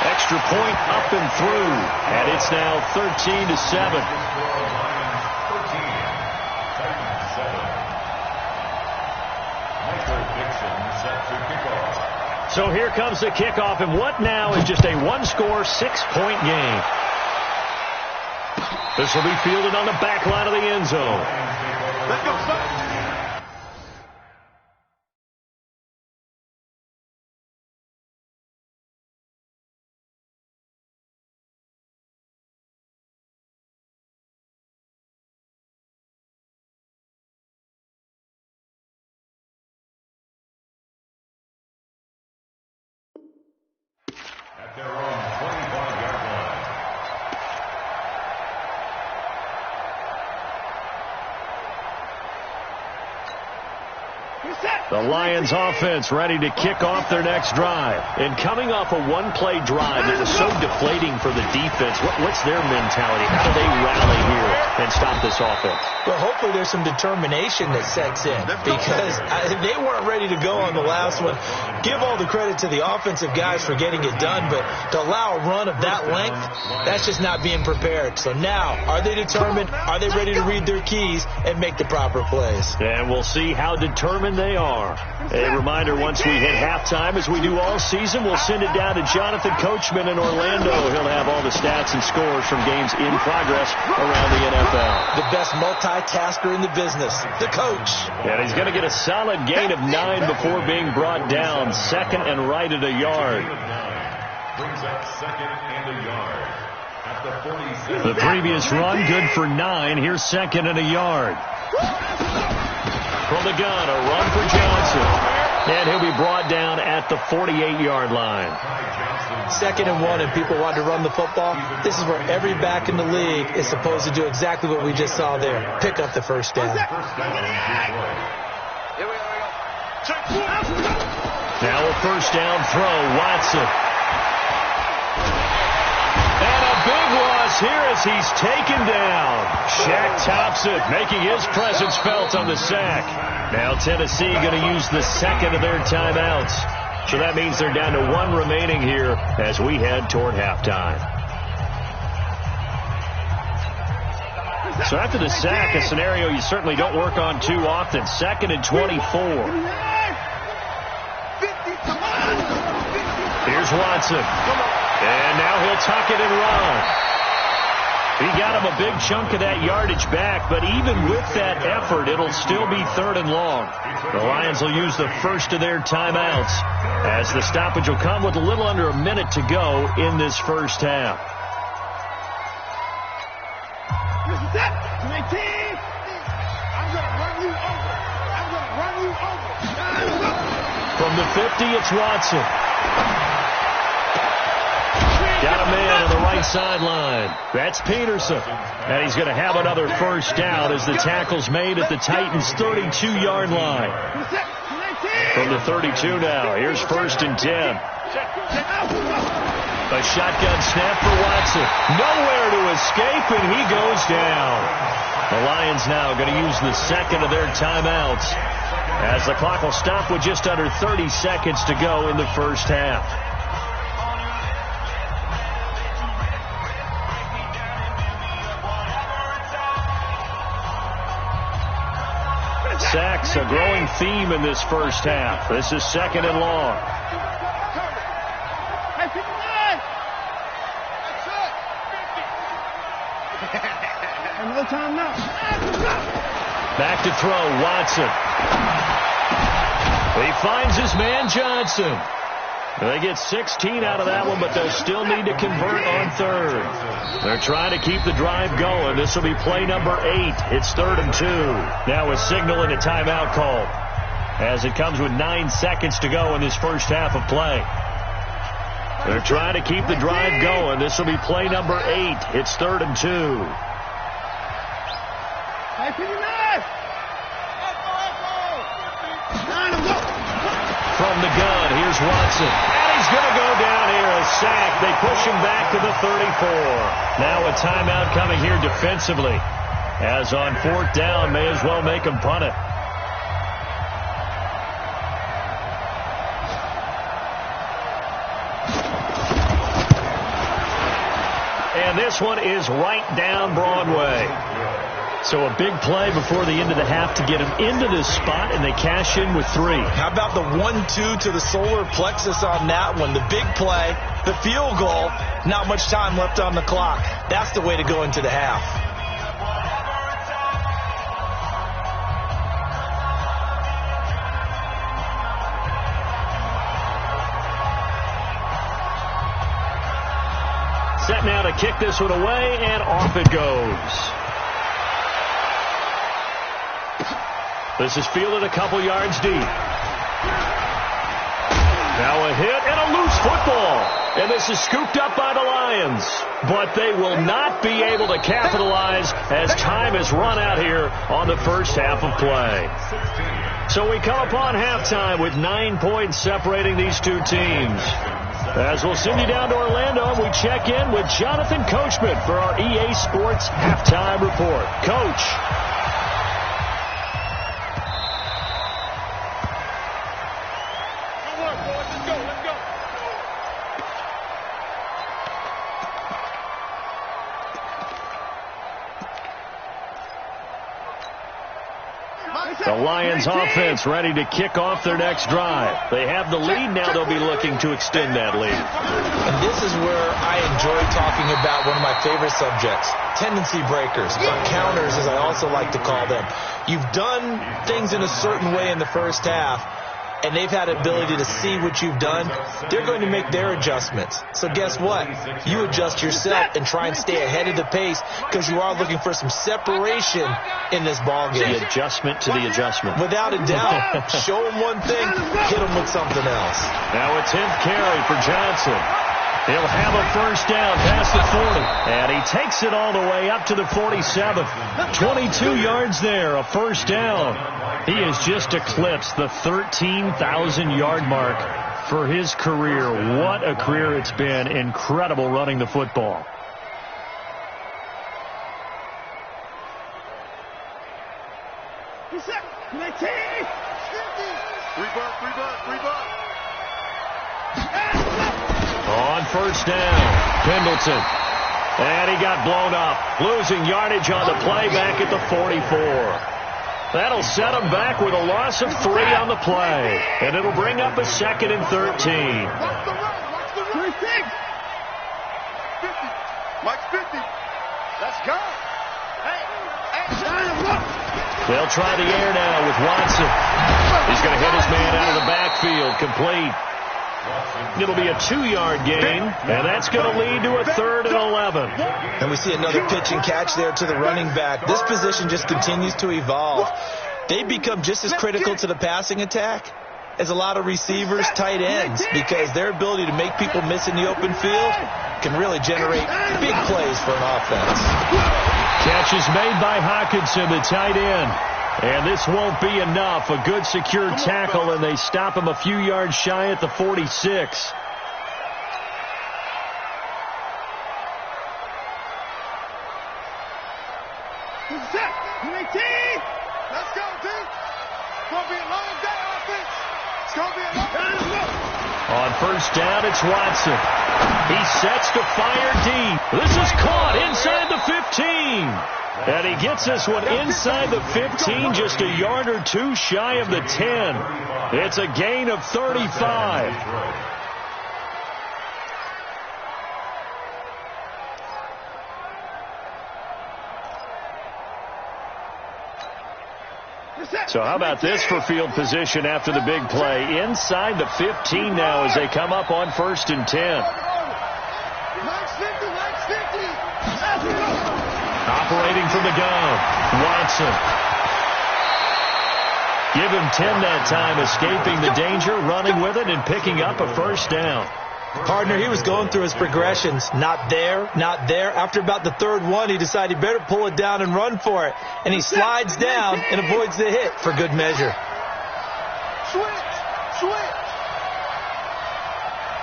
Extra point up and through. And it's now 13-7. So here comes the kickoff, and what now is just a one-score, 6-point game. This will be fielded on the back line of the end zone. Let's go, son. At their own 25-yard line. The Lions offense ready to kick off their next drive. And coming off a one-play drive that was so deflating for the defense, what's their mentality? How do they rally here and stop this offense? Well, hopefully there's some determination that sets in because they weren't ready to go on the last one. Give all the credit to the offensive guys for getting it done, but to allow a run of that length, that's just not being prepared. So now, are they determined? Are they ready to read their keys and make the proper plays? And we'll see how determined they are. A reminder, once we hit halftime, as we do all season, we'll send it down to Jonathan Coachman in Orlando. He'll have all the stats and scores from games in progress around the NFL. The best multitasker in the business, the coach. And he's going to get a solid gain of 9 before being brought down. 2nd and right at a yard. Brings up 2nd and a yard. At the 47. The previous run, good for 9. Here's 2nd and a yard. From the gun, a run for Johnson. And he'll be brought down at the 48-yard line. 2nd and 1, and people want to run the football. This is where every back in the league is supposed to do exactly what we just saw there. Pick up the first down. Now a first down throw, Watson. And a big loss here as he's taken down. Shaq Thompson making his presence felt on the sack. Now Tennessee going to use the 2nd of their timeouts. So that means they're down to 1 remaining here as we head toward halftime. So after the sack, a scenario you certainly don't work on too often. 2nd and 24. Here's Watson. And now he'll tuck it and run. He got him a big chunk of that yardage back, but even with that effort, it'll still be 3rd and long. The Lions will use the first of their timeouts as the stoppage will come with a little under a minute to go in this first half. From the 50, it's Watson. Got a man on the right sideline. That's Peterson. And he's going to have another first down as the tackle's made at the Titans' 32-yard line. From the 32 now, here's 1st and 10. A shotgun snap for Watson. Nowhere to escape, and he goes down. The Lions now going to use the 2nd of their timeouts as the clock will stop with just under 30 seconds to go in the first half. Sacks, a growing theme in this first half. This is 2nd and long. Another time now. Back to throw, Watson. He finds his man, Johnson. They get 16 out of that one, but they'll still need to convert on third. They're trying to keep the drive going. This will be play number 8. It's 3rd and 2. Now a signal and a timeout call, as it comes with 9 seconds to go in this first half of play. They're trying to keep the drive going. This will be play number 8. It's 3rd and 2. From the gun, here's Watson. And he's going to go down here, a sack. They push him back to the 34. Now a timeout coming here defensively. As on 4th down, may as well make him punt it. And this one is right down Broadway. So a big play before the end of the half to get him into this spot, and they cash in with 3. How about the 1-2 to the solar plexus on that one? The big play, the field goal, not much time left on the clock. That's the way to go into the half. Set now to kick this one away, and off it goes. This is fielded a couple yards deep. Now a hit and a loose football. And this is scooped up by the Lions. But they will not be able to capitalize as time has run out here on the first half of play. So we come upon halftime with 9 points separating these two teams. As we'll send you down to Orlando, and we check in with Jonathan Coachman for our EA Sports Halftime Report. Coach. The Lions offense ready to kick off their next drive. They have the lead now. They'll be looking to extend that lead. And this is where I enjoy talking about one of my favorite subjects, tendency breakers, or counters as I also like to call them. You've done things in a certain way in the first half, and they've had the ability to see what you've done. They're going to make their adjustments. So guess what? You adjust yourself and try and stay ahead of the pace because you are looking for some separation in this ballgame. The adjustment to the adjustment. Without a doubt. Show them one thing, hit them with something else. Now a 10th carry for Johnson. He'll have a first down past the 40. And he takes it all the way up to the 47. 22 yards there, a first down. He has just eclipsed the 13,000-yard mark for his career. What a career it's been. Incredible running the football. On first down, Pendleton. And he got blown up, losing yardage on the play back at the 44. That'll set him back with a loss of 3 on the play. And it'll bring up a 2nd and 13. Watch the run. Watch the run. 50. Mike's 50. Let's go. They'll try the air now with Watson. He's going to hit his man out of the backfield. Complete. It'll be a 2-yard gain, and that's going to lead to a 3rd and 11. And we see another pitch and catch there to the running back. This position just continues to evolve. They become just as critical to the passing attack as a lot of receivers, tight ends, because their ability to make people miss in the open field can really generate big plays for an offense. Catch is made by Hawkinson, the tight end. And this won't be enough. A good secure tackle, and they stop him a few yards shy at the 46. Let's go, D. It's going to be a long day, offense. It's going to be a long day. On first down, it's Watson. He sets to fire deep. This is caught inside the 15. And he gets this one inside the 15, just a yard or 2 shy of the 10. It's a gain of 35. So how about this for field position after the big play? Inside the 15 now as they come up on 1st and 10. Operating from the gun, Watson. Give him 10 that time, escaping the danger, running with it, and picking up a 1st down. Partner, he was going through his progressions. Not there, not there. After about the 3rd one, he decided he better pull it down and run for it. And he slides down and avoids the hit for good measure. Switch.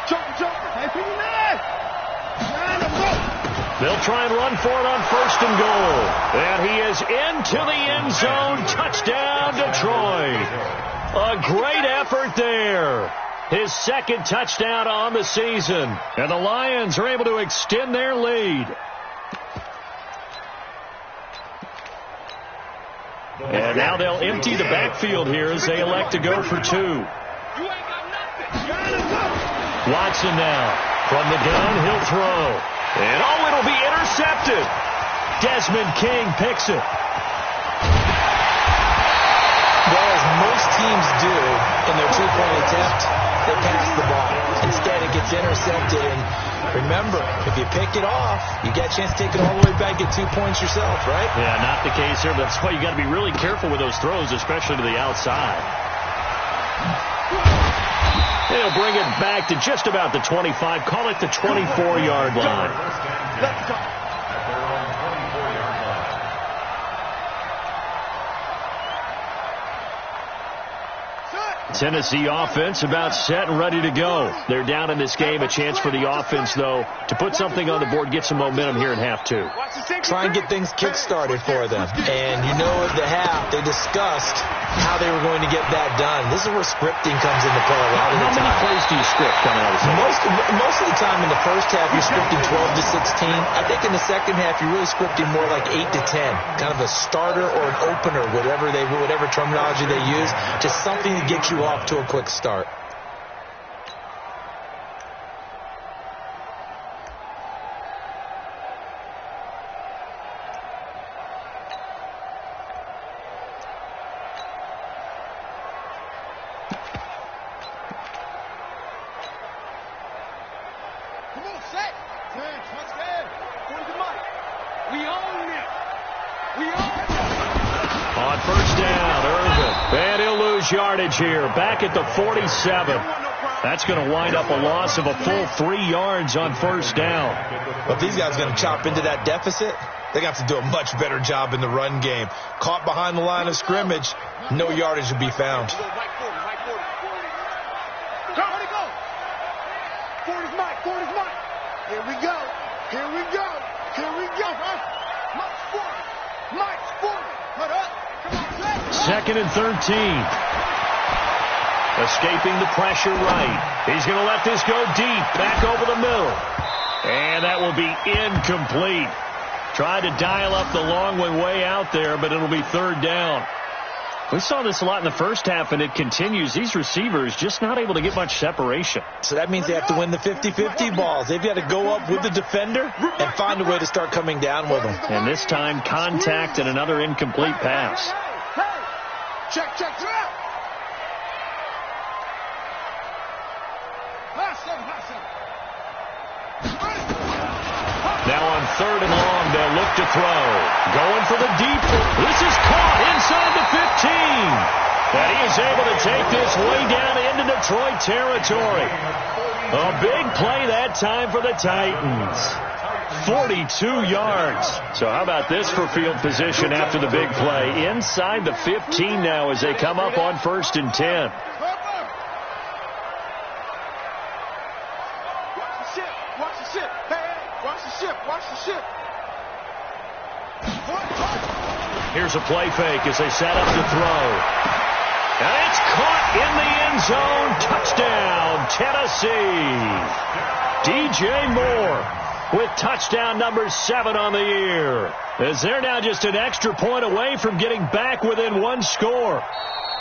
Joker. Hey, people, They'll try and run for it on 1st and goal. And he is into the end zone. Touchdown, Detroit. A great effort there. His 2nd touchdown on the season. And the Lions are able to extend their lead. And now they'll empty the backfield here as they elect to go for 2. Watson now. From the gun, he'll throw. And it'll be intercepted. Desmond King picks it. Well, as most teams do in their 2-point attempt, they pass the ball. Instead, it gets intercepted. And remember, if you pick it off, you get a chance to take it all the way back, get 2 points yourself, right? Yeah, not the case here. That's why you got to be really careful with those throws, especially to the outside. They'll bring it back to just about the 25. Call it the 24-yard line. Let's go. Tennessee offense about set and ready to go. They're down in this game. A chance for the offense, though, to put something on the board, get some momentum here in half 2. Try and get things kick-started for them. And you know at the half, they discussed how they were going to get that done. This is where scripting comes into play a lot of the time. How many plays do you script coming out of the second? Most of the time in the first half, you're scripting 12 to 16. I think in the second half, you're really scripting more like 8 to 10. Kind of a starter or an opener, whatever terminology they use, just something to get you off to a quick start. Come on, set. Touchdown. Where's the mic? We own it. We own it. On 1st down, Irvin. And he'll lose yardage here. Back at the 47. That's going to wind up a loss of a full 3 yards on 1st down. But these guys are going to chop into that deficit. They got to do a much better job in the run game. Caught behind the line of scrimmage, no yardage will be found. Where'd he go? Forward is Mike. Here we go. Mike's 40. Put up. Come on, set. 2nd and 13. Escaping the pressure right. He's going to let this go deep. Back over the middle. And that will be incomplete. Tried to dial up the long one way out there, but it'll be 3rd down. We saw this a lot in the first half, and it continues. These receivers just not able to get much separation. So that means they have to win the 50-50 balls. They've got to go up with the defender and find a way to start coming down with them. And this time, contact and another incomplete pass. Check. Now on 3rd and long, they'll look to throw. Going for the deep. This is caught inside the 15. And he is able to take this way down into Detroit territory. A big play that time for the Titans. 42 yards. So how about this for field position after the big play? Inside the 15 now as they come up on 1st and 10. Watch the ship. Here's a play fake as they set up to throw. And it's caught in the end zone. Touchdown, Tennessee. DJ Moore with touchdown number 7 on the year. As they're now just an extra point away from getting back within 1 score.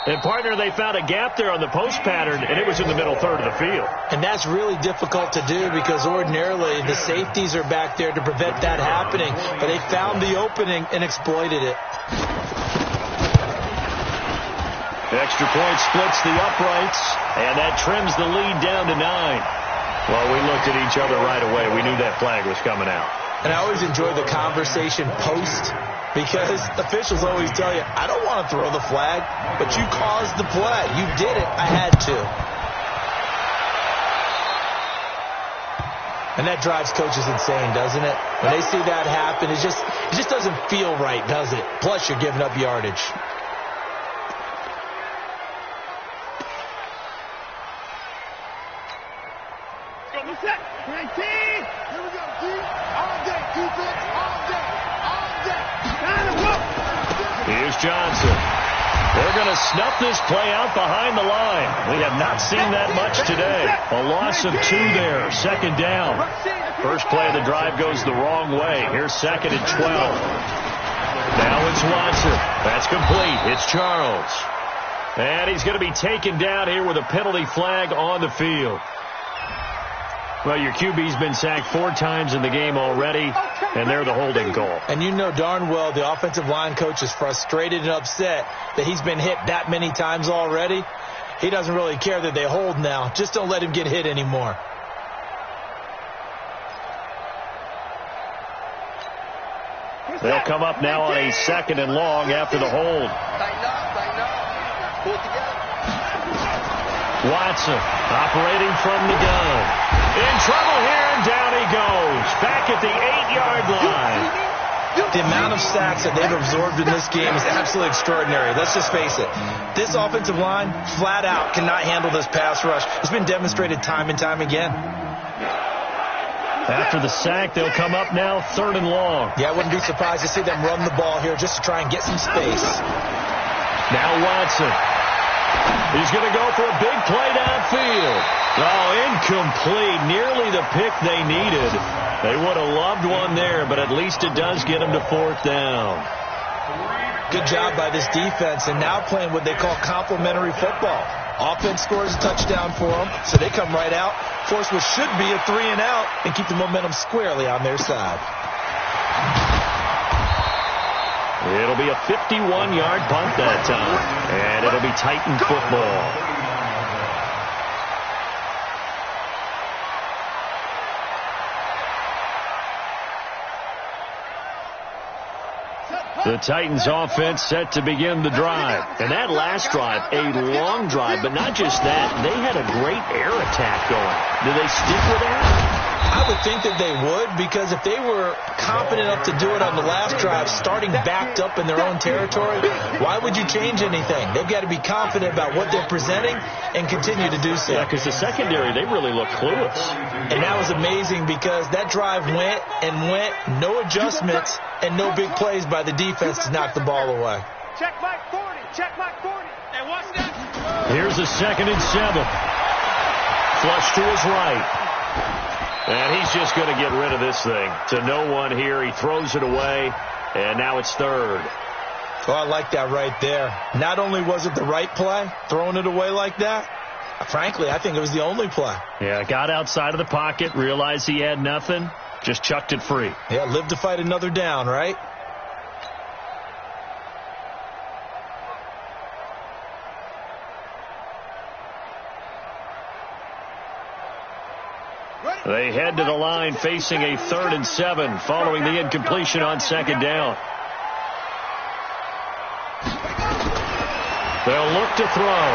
And, partner, they found a gap there on the post pattern, and it was in the middle third of the field. And that's really difficult to do because ordinarily the safeties are back there to prevent that happening. But they found the opening and exploited it. Extra point splits the uprights, and that trims the lead down to 9. Well, we looked at each other right away. We knew that flag was coming out. And I always enjoy the conversation post, because officials always tell you, I don't want to throw the flag, but you caused the play. You did it. I had to. And that drives coaches insane, doesn't it? When they see that happen, it just doesn't feel right, does it? Plus, you're giving up yardage. Here's Johnson. They're going to snuff this play out behind the line. We have not seen that much today. A loss of 2 there. 2nd down. First play of the drive goes the wrong way. Here's 2nd and 12. Now it's Watson. That's complete. It's Charles. And he's going to be taken down here with a penalty flag on the field. Well, your QB's been sacked 4 times in the game already, and they're the holding call. And you know darn well the offensive line coach is frustrated and upset that he's been hit that many times already. He doesn't really care that they hold now. Just don't let him get hit anymore. They'll come up now on a 2nd and long after the hold. Watson operating from the gun. In trouble here, and down he goes. Back at the 8-yard line. The amount of sacks that they've absorbed in this game is absolutely extraordinary. Let's just face it. This offensive line, flat out, cannot handle this pass rush. It's been demonstrated time and time again. After the sack, they'll come up now 3rd and long. Yeah, I wouldn't be surprised to see them run the ball here just to try and get some space. Now Watson. He's going to go for a big play downfield. Oh, incomplete. Nearly the pick they needed. They would have loved one there, but at least it does get them to 4th down. Good job by this defense, and now playing what they call complementary football. Offense scores a touchdown for them, so they come right out, force what should be a 3-and-out, and keep the momentum squarely on their side. It'll be a 51-yard punt that time, and it'll be Titan football. The Titans offense set to begin the drive. And that last drive, a long drive, but not just that. They had a great air attack going. Do they stick with that? I would think that they would, because if they were confident enough to do it on the last drive, starting backed up in their own territory, why would you change anything? They've got to be confident about what they're presenting and continue to do so. Yeah, because the secondary, they really look clueless. And that was amazing because that drive went and went, no adjustments, and no big plays by the defense to knock the ball away. Check Mike 40. Check Mike 40. And watch that. Here's a 2nd and 7. Flush to his right. And he's just going to get rid of this thing. To no one here. He throws it away, and now it's 3rd. Oh, I like that right there. Not only was it the right play, throwing it away like that, frankly, I think it was the only play. Yeah, got outside of the pocket, realized he had nothing, just chucked it free. Yeah, live to fight another down, right? They head to the line facing a 3rd and 7 following the incompletion on 2nd down. They'll look to throw.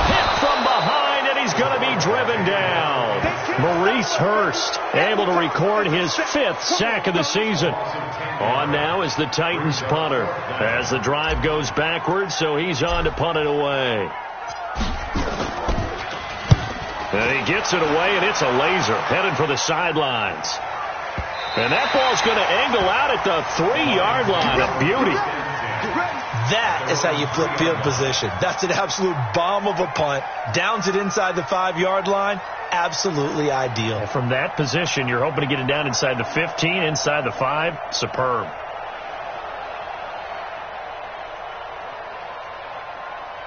Hit from behind, and he's going to be driven down. Maurice Hurst able to record his 5th sack of the season. On now is the Titans punter as the drive goes backwards, so he's on to punt it away. And he gets it away, and it's a laser headed for the sidelines. And that ball's going to angle out at the 3-yard line. A beauty. That is how you flip field position. That's an absolute bomb of a punt. Downs it inside the 5-yard line. Absolutely ideal. From that position, you're hoping to get it down inside the 15, inside the 5. Superb.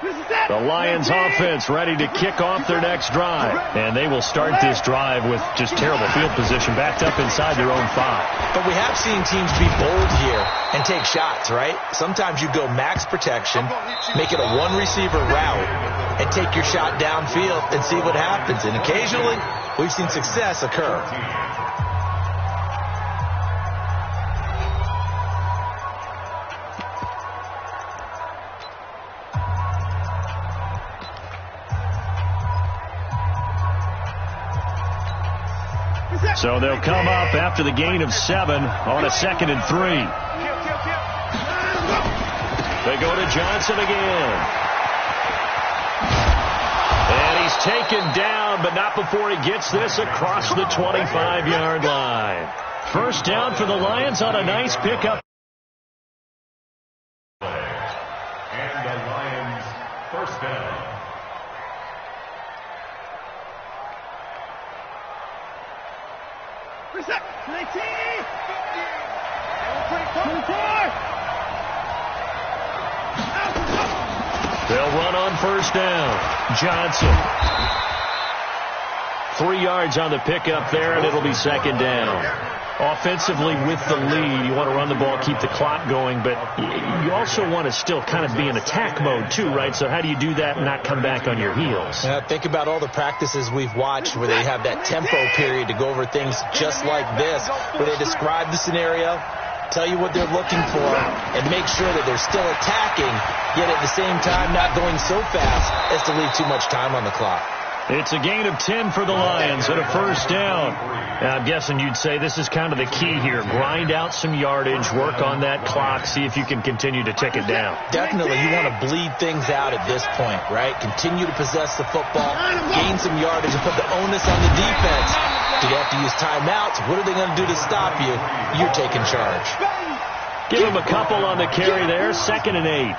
The Lions offense ready to kick off their next drive. And they will start this drive with just terrible field position, backed up inside their own 5. But we have seen teams be bold here and take shots, right? Sometimes you go max protection, make it a one-receiver route, and take your shot downfield and see what happens. And occasionally, we've seen success occur. So they'll come up after the gain of 7 on a 2nd and 3. They go to Johnson again. And he's taken down, but not before he gets this across the 25-yard line. First down for the Lions on a nice pickup. And the Lions first down. Reset. 19. 24. They'll run on first down. Johnson. 3 yards on the pickup there, and it'll be 2nd down. Offensively with the lead, you want to run the ball, keep the clock going, but you also want to still kind of be in attack mode too, right? So how do you do that and not come back on your heels? Think about all the practices we've watched where they have that tempo period to go over things just like this, where they describe the scenario, tell you what they're looking for, and make sure that they're still attacking, yet at the same time not going so fast as to leave too much time on the clock. It's a gain of 10 for the Lions and a first down. Now, I'm guessing you'd say this is kind of the key here. Grind out some yardage, work on that clock, see if you can continue to tick it down. Definitely. You want to bleed things out at this point, right? Continue to possess the football, gain some yardage, and put the onus on the defense. Do they have to use timeouts? What are they going to do to stop you? You're taking charge. Give him a couple on the carry there. 2nd and 8.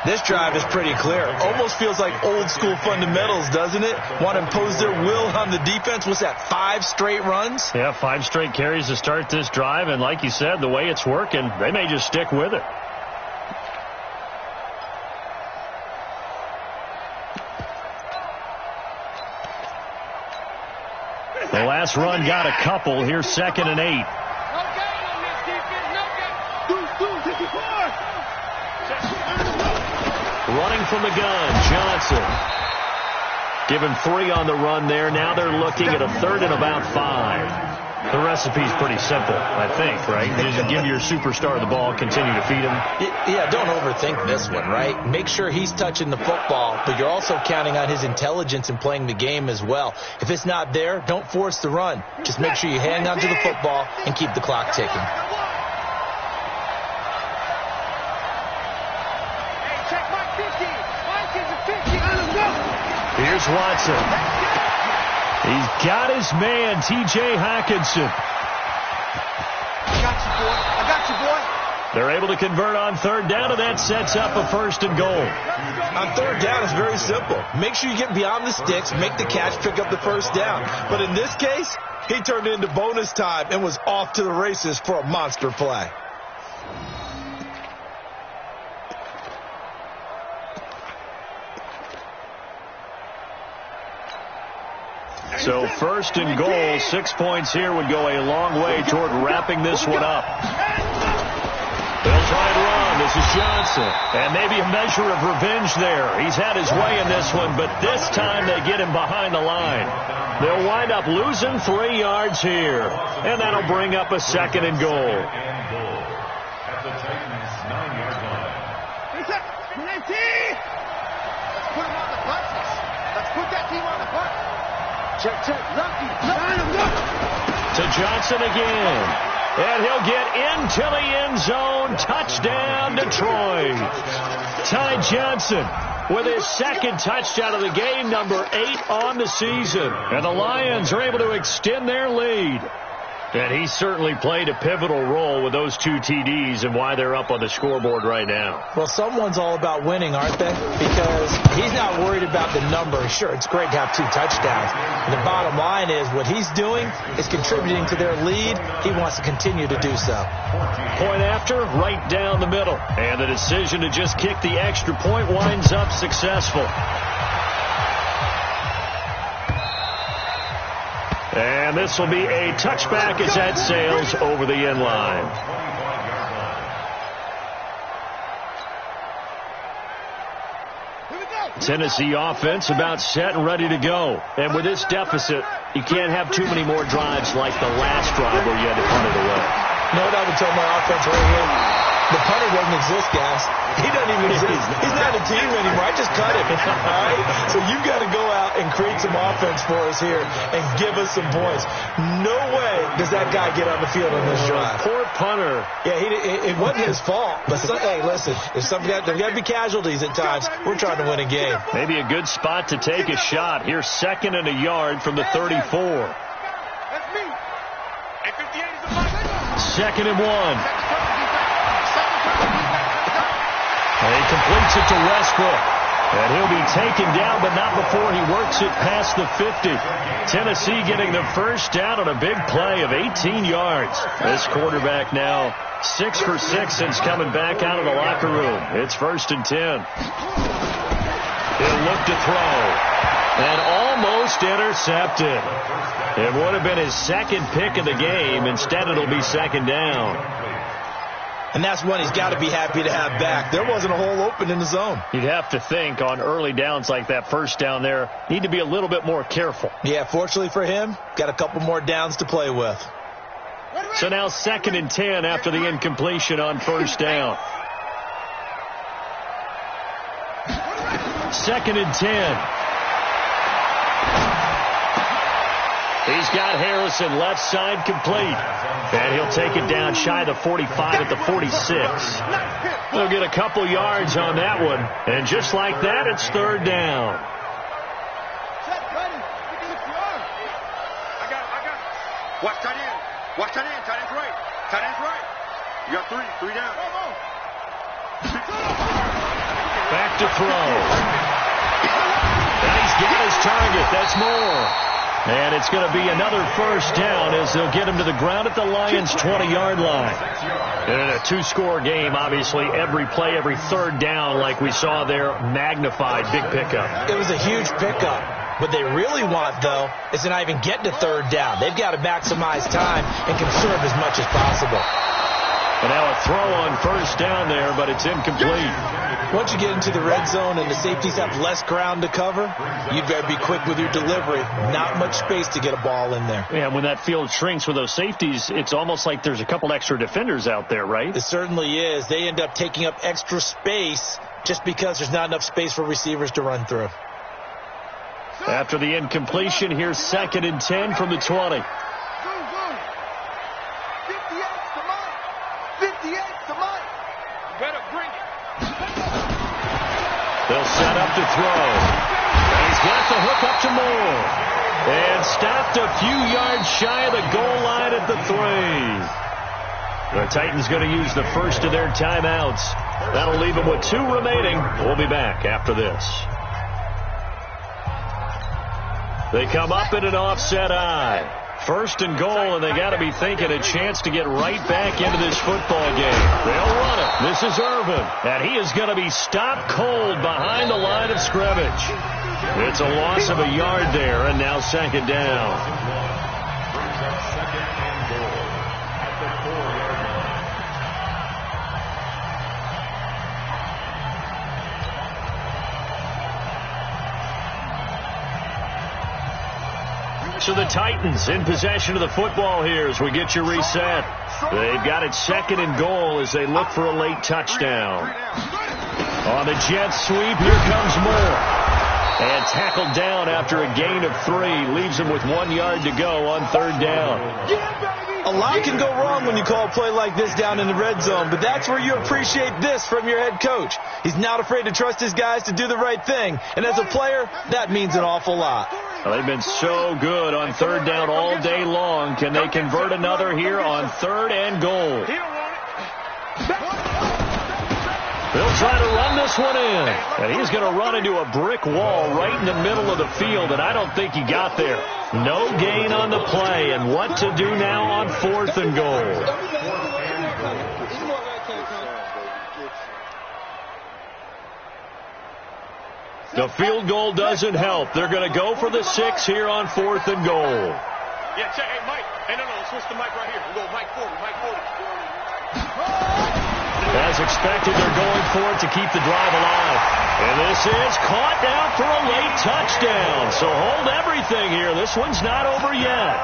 This drive is pretty clear. Almost feels like old school fundamentals, doesn't it? Want to impose their will on the defense. What's that, 5 straight runs? Yeah, 5 straight carries to start this drive. And like you said, the way it's working, they may just stick with it. The last run got a couple. Here's 2nd and 8. Running from the gun, Johnson. Give him 3 on the run there. Now they're looking at a 3rd and about 5. The recipe's pretty simple, I think, right? You just give your superstar the ball, continue to feed him. Yeah, don't overthink this one, right? Make sure he's touching the football, but you're also counting on his intelligence in playing the game as well. If it's not there, don't force the run. Just make sure you hang on to the football and keep the clock ticking. Here's Watson. He's got his man, T.J. Hockenson. I got you, boy. They're able to convert on 3rd down, and that sets up a 1st and goal. On 3rd down, it's very simple. Make sure you get beyond the sticks, make the catch, pick up the 1st down. But in this case, he turned it into bonus time and was off to the races for a monster play. So 1st and goal, 6 points here would go a long way toward wrapping this one up. They'll try and run. This is Johnson. And maybe a measure of revenge there. He's had his way in this one, but this time they get him behind the line. They'll wind up losing 3 yards here. And that'll bring up a 2nd and goal. At the Titans' 9-yard line. Let's put him on the buses. Let's put that team on the bus. Check, lucky. To Johnson again. And he'll get into the end zone. Touchdown, Detroit. Ty Johnson with his 2nd touchdown of the game, number 8 on the season. And the Lions are able to extend their lead. And he certainly played a pivotal role with those 2 TDs and why they're up on the scoreboard right now. Well, someone's all about winning, aren't they? Because he's not worried about the number. Sure, it's great to have 2 touchdowns. And the bottom line is what he's doing is contributing to their lead. He wants to continue to do so. Point after, right down the middle. And the decision to just kick the extra point winds up successful. And this will be a touchback as that sails over the end line. Tennessee offense about set and ready to go. And with this deficit, you can't have too many more drives like the last drive where you had to punt it away. You know what I would tell my offense right here? The punter doesn't exist, guys. He doesn't even exist. He's not a team anymore. I just cut him. All right? So you've got to go out and create some offense for us here and give us some points. No way does that guy get on the field on this drive. Poor punter. Yeah, it wasn't his fault. But hey, listen, there's got to be casualties at times. We're trying to win a game. Maybe a good spot to take a shot. Here's 2nd and a yard from the 34. That's me. And 58 is a fight. 2nd and 1. And he completes it to Westbrook. And he'll be taken down, but not before he works it past the 50. Tennessee getting the first down on a big play of 18 yards. This quarterback now 6 for 6 since coming back out of the locker room. It's 1st and 10. He'll look to throw. And almost intercepted. It would have been his 2nd pick of the game. Instead, it'll be 2nd down. And that's one he's got to be happy to have back. There wasn't a hole open in the zone. You'd have to think on early downs like that first down there, need to be a little bit more careful. Yeah, fortunately for him, got a couple more downs to play with. So now 2nd and 10 after the incompletion on first down. 2nd and 10. He's got Harrison left side complete. And he'll take it down shy of the 45 at the 46. They'll get a couple yards on that one. And just like that, it's 3rd down. I got it. Watch tight end. Watch tight end. Tight end's right. Tight end's right. You got 3 down. Back to throw. And he's got his target. That's more. And it's going to be another first down as they'll get him to the ground at the Lions' 20-yard line. And in a 2-score game, obviously, every play, every 3rd down, like we saw there, magnified, big pickup. It was a huge pickup. What they really want, though, is to not even get to 3rd down. They've got to maximize time and conserve as much as possible. And now a throw on first down there, but it's incomplete. Once you get into the red zone and the safeties have less ground to cover, you've got to be quick with your delivery. Not much space to get a ball in there. Yeah, when that field shrinks with those safeties, it's almost like there's a couple extra defenders out there, right? It certainly is. They end up taking up extra space just because there's not enough space for receivers to run through. After the incompletion, here's 2nd and 10 from the 20. They'll set up to throw. And he's got the hook up to Moore. And stopped a few yards shy of the goal line at the 3. The Titans going to use the first of their timeouts. That'll leave them with 2 remaining. We'll be back after this. They come up in an offset eye. 1st and goal, and they got to be thinking a chance to get right back into this football game. They'll run it. This is Irvin, and he is going to be stopped cold behind the line of scrimmage. It's a loss of a yard there, and now 2nd down. Brings up 2nd and goal at the 4-yard line. So the Titans in possession of the football here as we get you reset. They've got it 2nd and goal as they look for a late touchdown. On the jet sweep, here comes Moore. And tackled down after a gain of 3. Leaves him with 1 yard to go on 3rd down. A lot can go wrong when you call a play like this down in the red zone, but that's where you appreciate this from your head coach. He's not afraid to trust his guys to do the right thing. And as a player, that means an awful lot. Well, they've been so good on 3rd down all day long. Can they convert another here on 3rd and goal? They'll try to run this one in. And he's going to run into a brick wall right in the middle of the field, and I don't think he got there. No gain on the play, and what to do now on 4th and goal. The field goal doesn't help. They're going to go for the 6 here on 4th and goal. Yeah, check. Hey, Mike. Hey, no, switch the mic right here. We'll go Mike 40, Mike 40. As expected, they're going for it to keep the drive alive. And this is caught down for a late touchdown. So hold everything here. This one's not over yet.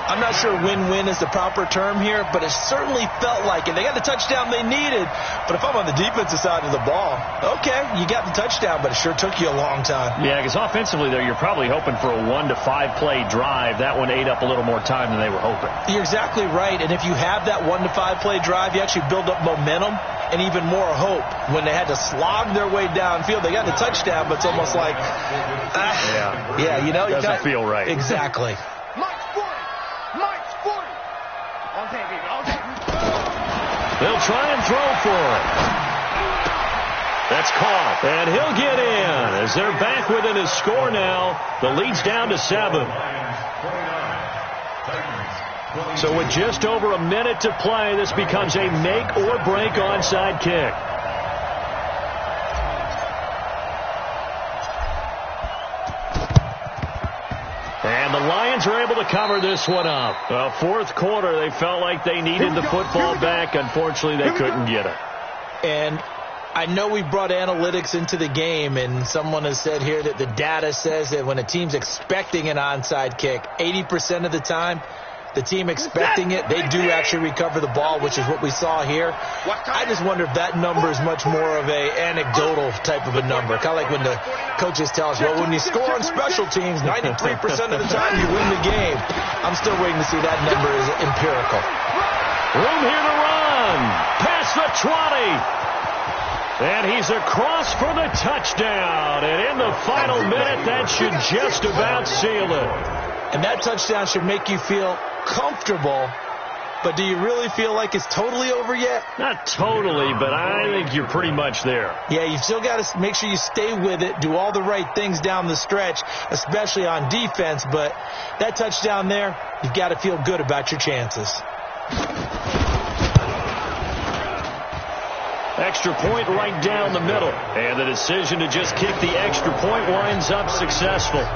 I'm not sure win-win is the proper term here, but it certainly felt like it. They got the touchdown they needed, but if I'm on the defensive side of the ball, okay, you got the touchdown, but it sure took you a long time. Yeah, because offensively, though, you're probably hoping for a 1 to 5 play drive. That one ate up a little more time than they were hoping. You're exactly right, and if you have that 1 to 5 play drive, you actually build up momentum and even more hope. When they had to slog their way downfield, they got the touchdown, but it's almost like, you know. Doesn't feel right. Exactly. They'll try and throw for it. That's caught, and he'll get in as they're back within his score now. The lead's down to 7. So with just over a minute to play, this becomes a make-or-break onside kick. And the Lions are able to cover this one up. Well, 4th quarter, they felt like they needed the football back. Unfortunately, they couldn't get it. And I know we brought analytics into the game, and someone has said here that the data says that when a team's expecting an onside kick, 80% of the time, the team expecting it, they do actually recover the ball, which is what we saw here. I just wonder if that number is much more of a anecdotal type of a number. Kind of like when the coaches tell us, well, when you score on special teams, 93% of the time you win the game. I'm still waiting to see that number is empirical. Room here to run. Past the 20. And he's across for the touchdown. And in the final minute, that should just about seal it. And that touchdown should make you feel comfortable, but do you really feel like it's totally over yet? Not totally, but I think you're pretty much there. Yeah, you still got to make sure you stay with it, do all the right things down the stretch, especially on defense, but that touchdown there, you've got to feel good about your chances. Extra point right down the middle, and the decision to just kick the extra point winds up successful.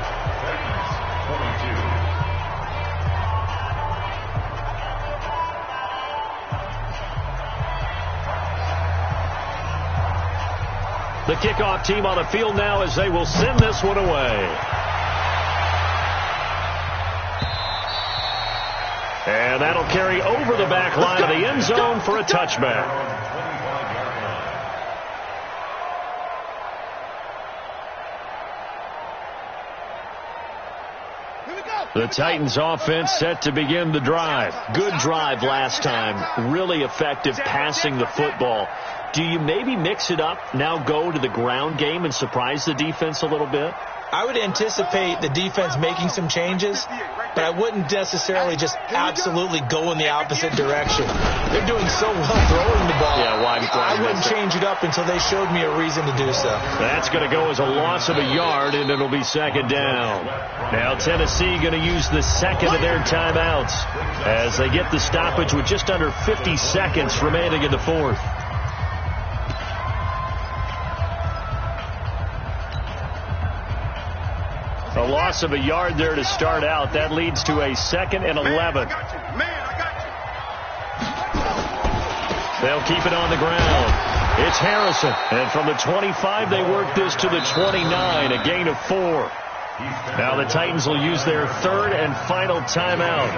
The kickoff team on the field now as they will send this one away. And that'll carry over the back line of the end zone for a touchback. The Titans offense set to begin the drive. Good drive last time. Really effective passing the football. Do you maybe mix it up, now go to the ground game and surprise the defense a little bit? I would anticipate the defense making some changes, but I wouldn't necessarily just absolutely go in the opposite direction. They're doing so well throwing the ball. Yeah, why I wouldn't change it up until they showed me a reason to do so. That's going to go as a loss of a yard, and it'll be 2nd down. Now Tennessee going to use the second of their timeouts as they get the stoppage with just under 50 seconds remaining in the 4th. A loss of a yard there to start out. That leads to a 2nd and 11. They'll keep it on the ground. It's Harrison. And from the 25, they work this to the 29, a gain of 4. Now the Titans will use their 3rd and final timeout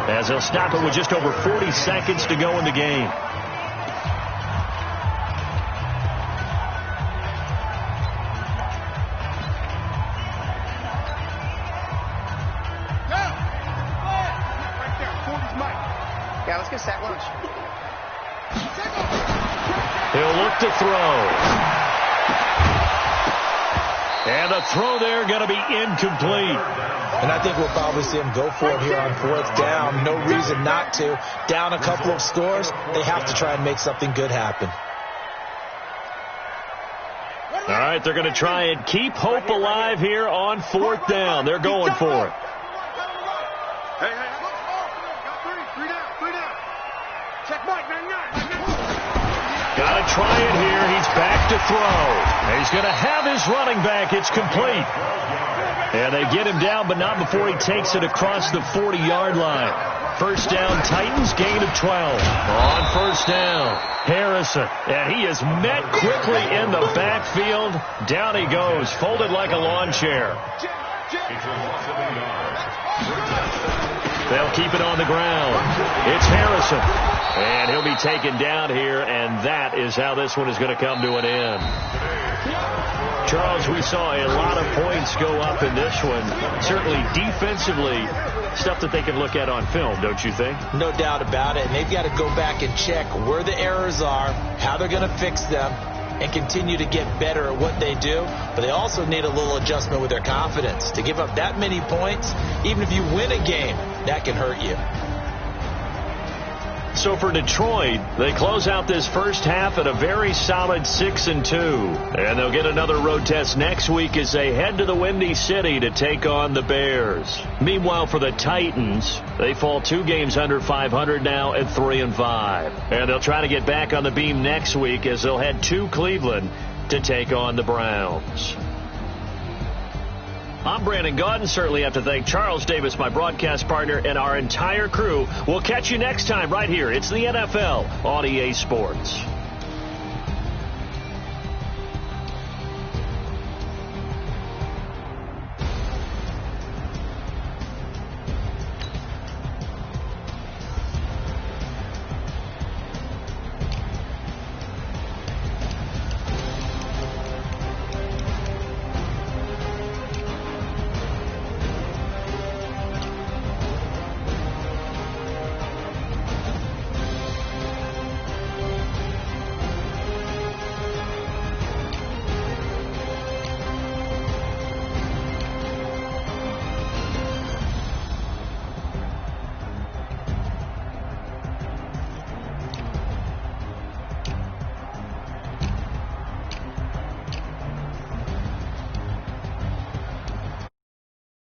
as they'll stop it with just over 40 seconds to go in the game. Yeah, let's get sack lunch. He'll look to throw. And the throw there going to be incomplete. And I think we'll probably see him go for it here on 4th down. No reason not to. Down a couple of scores, they have to try and make something good happen. All right, they're going to try and keep hope alive here on 4th down. They're going for it. Got to try it here. He's back to throw. And he's going to have his running back. It's complete. And they get him down, but not before he takes it across the 40-yard line. First down, Titans, gain of 12. On first down, Harrison. And he is met quickly in the backfield. Down he goes, folded like a lawn chair. They'll keep it on the ground. It's Harrison. And he'll be taken down here, and that is how this one is going to come to an end. Charles, we saw a lot of points go up in this one. Certainly defensively, stuff that they can look at on film, don't you think? No doubt about it. And they've got to go back and check where the errors are, how they're going to fix them, and continue to get better at what they do. But they also need a little adjustment with their confidence. To give up that many points, even if you win a game, that can hurt you. So for Detroit, they close out this first half at a very solid 6-2. And they'll get another road test next week as they head to the Windy City to take on the Bears. Meanwhile, for the Titans, they fall 2 games under 500 now at 3-5. And they'll try to get back on the beam next week as they'll head to Cleveland to take on the Browns. I'm Brandon Gaudin. Certainly have to thank Charles Davis, my broadcast partner, and our entire crew. We'll catch you next time right here. It's the NFL on EA Sports.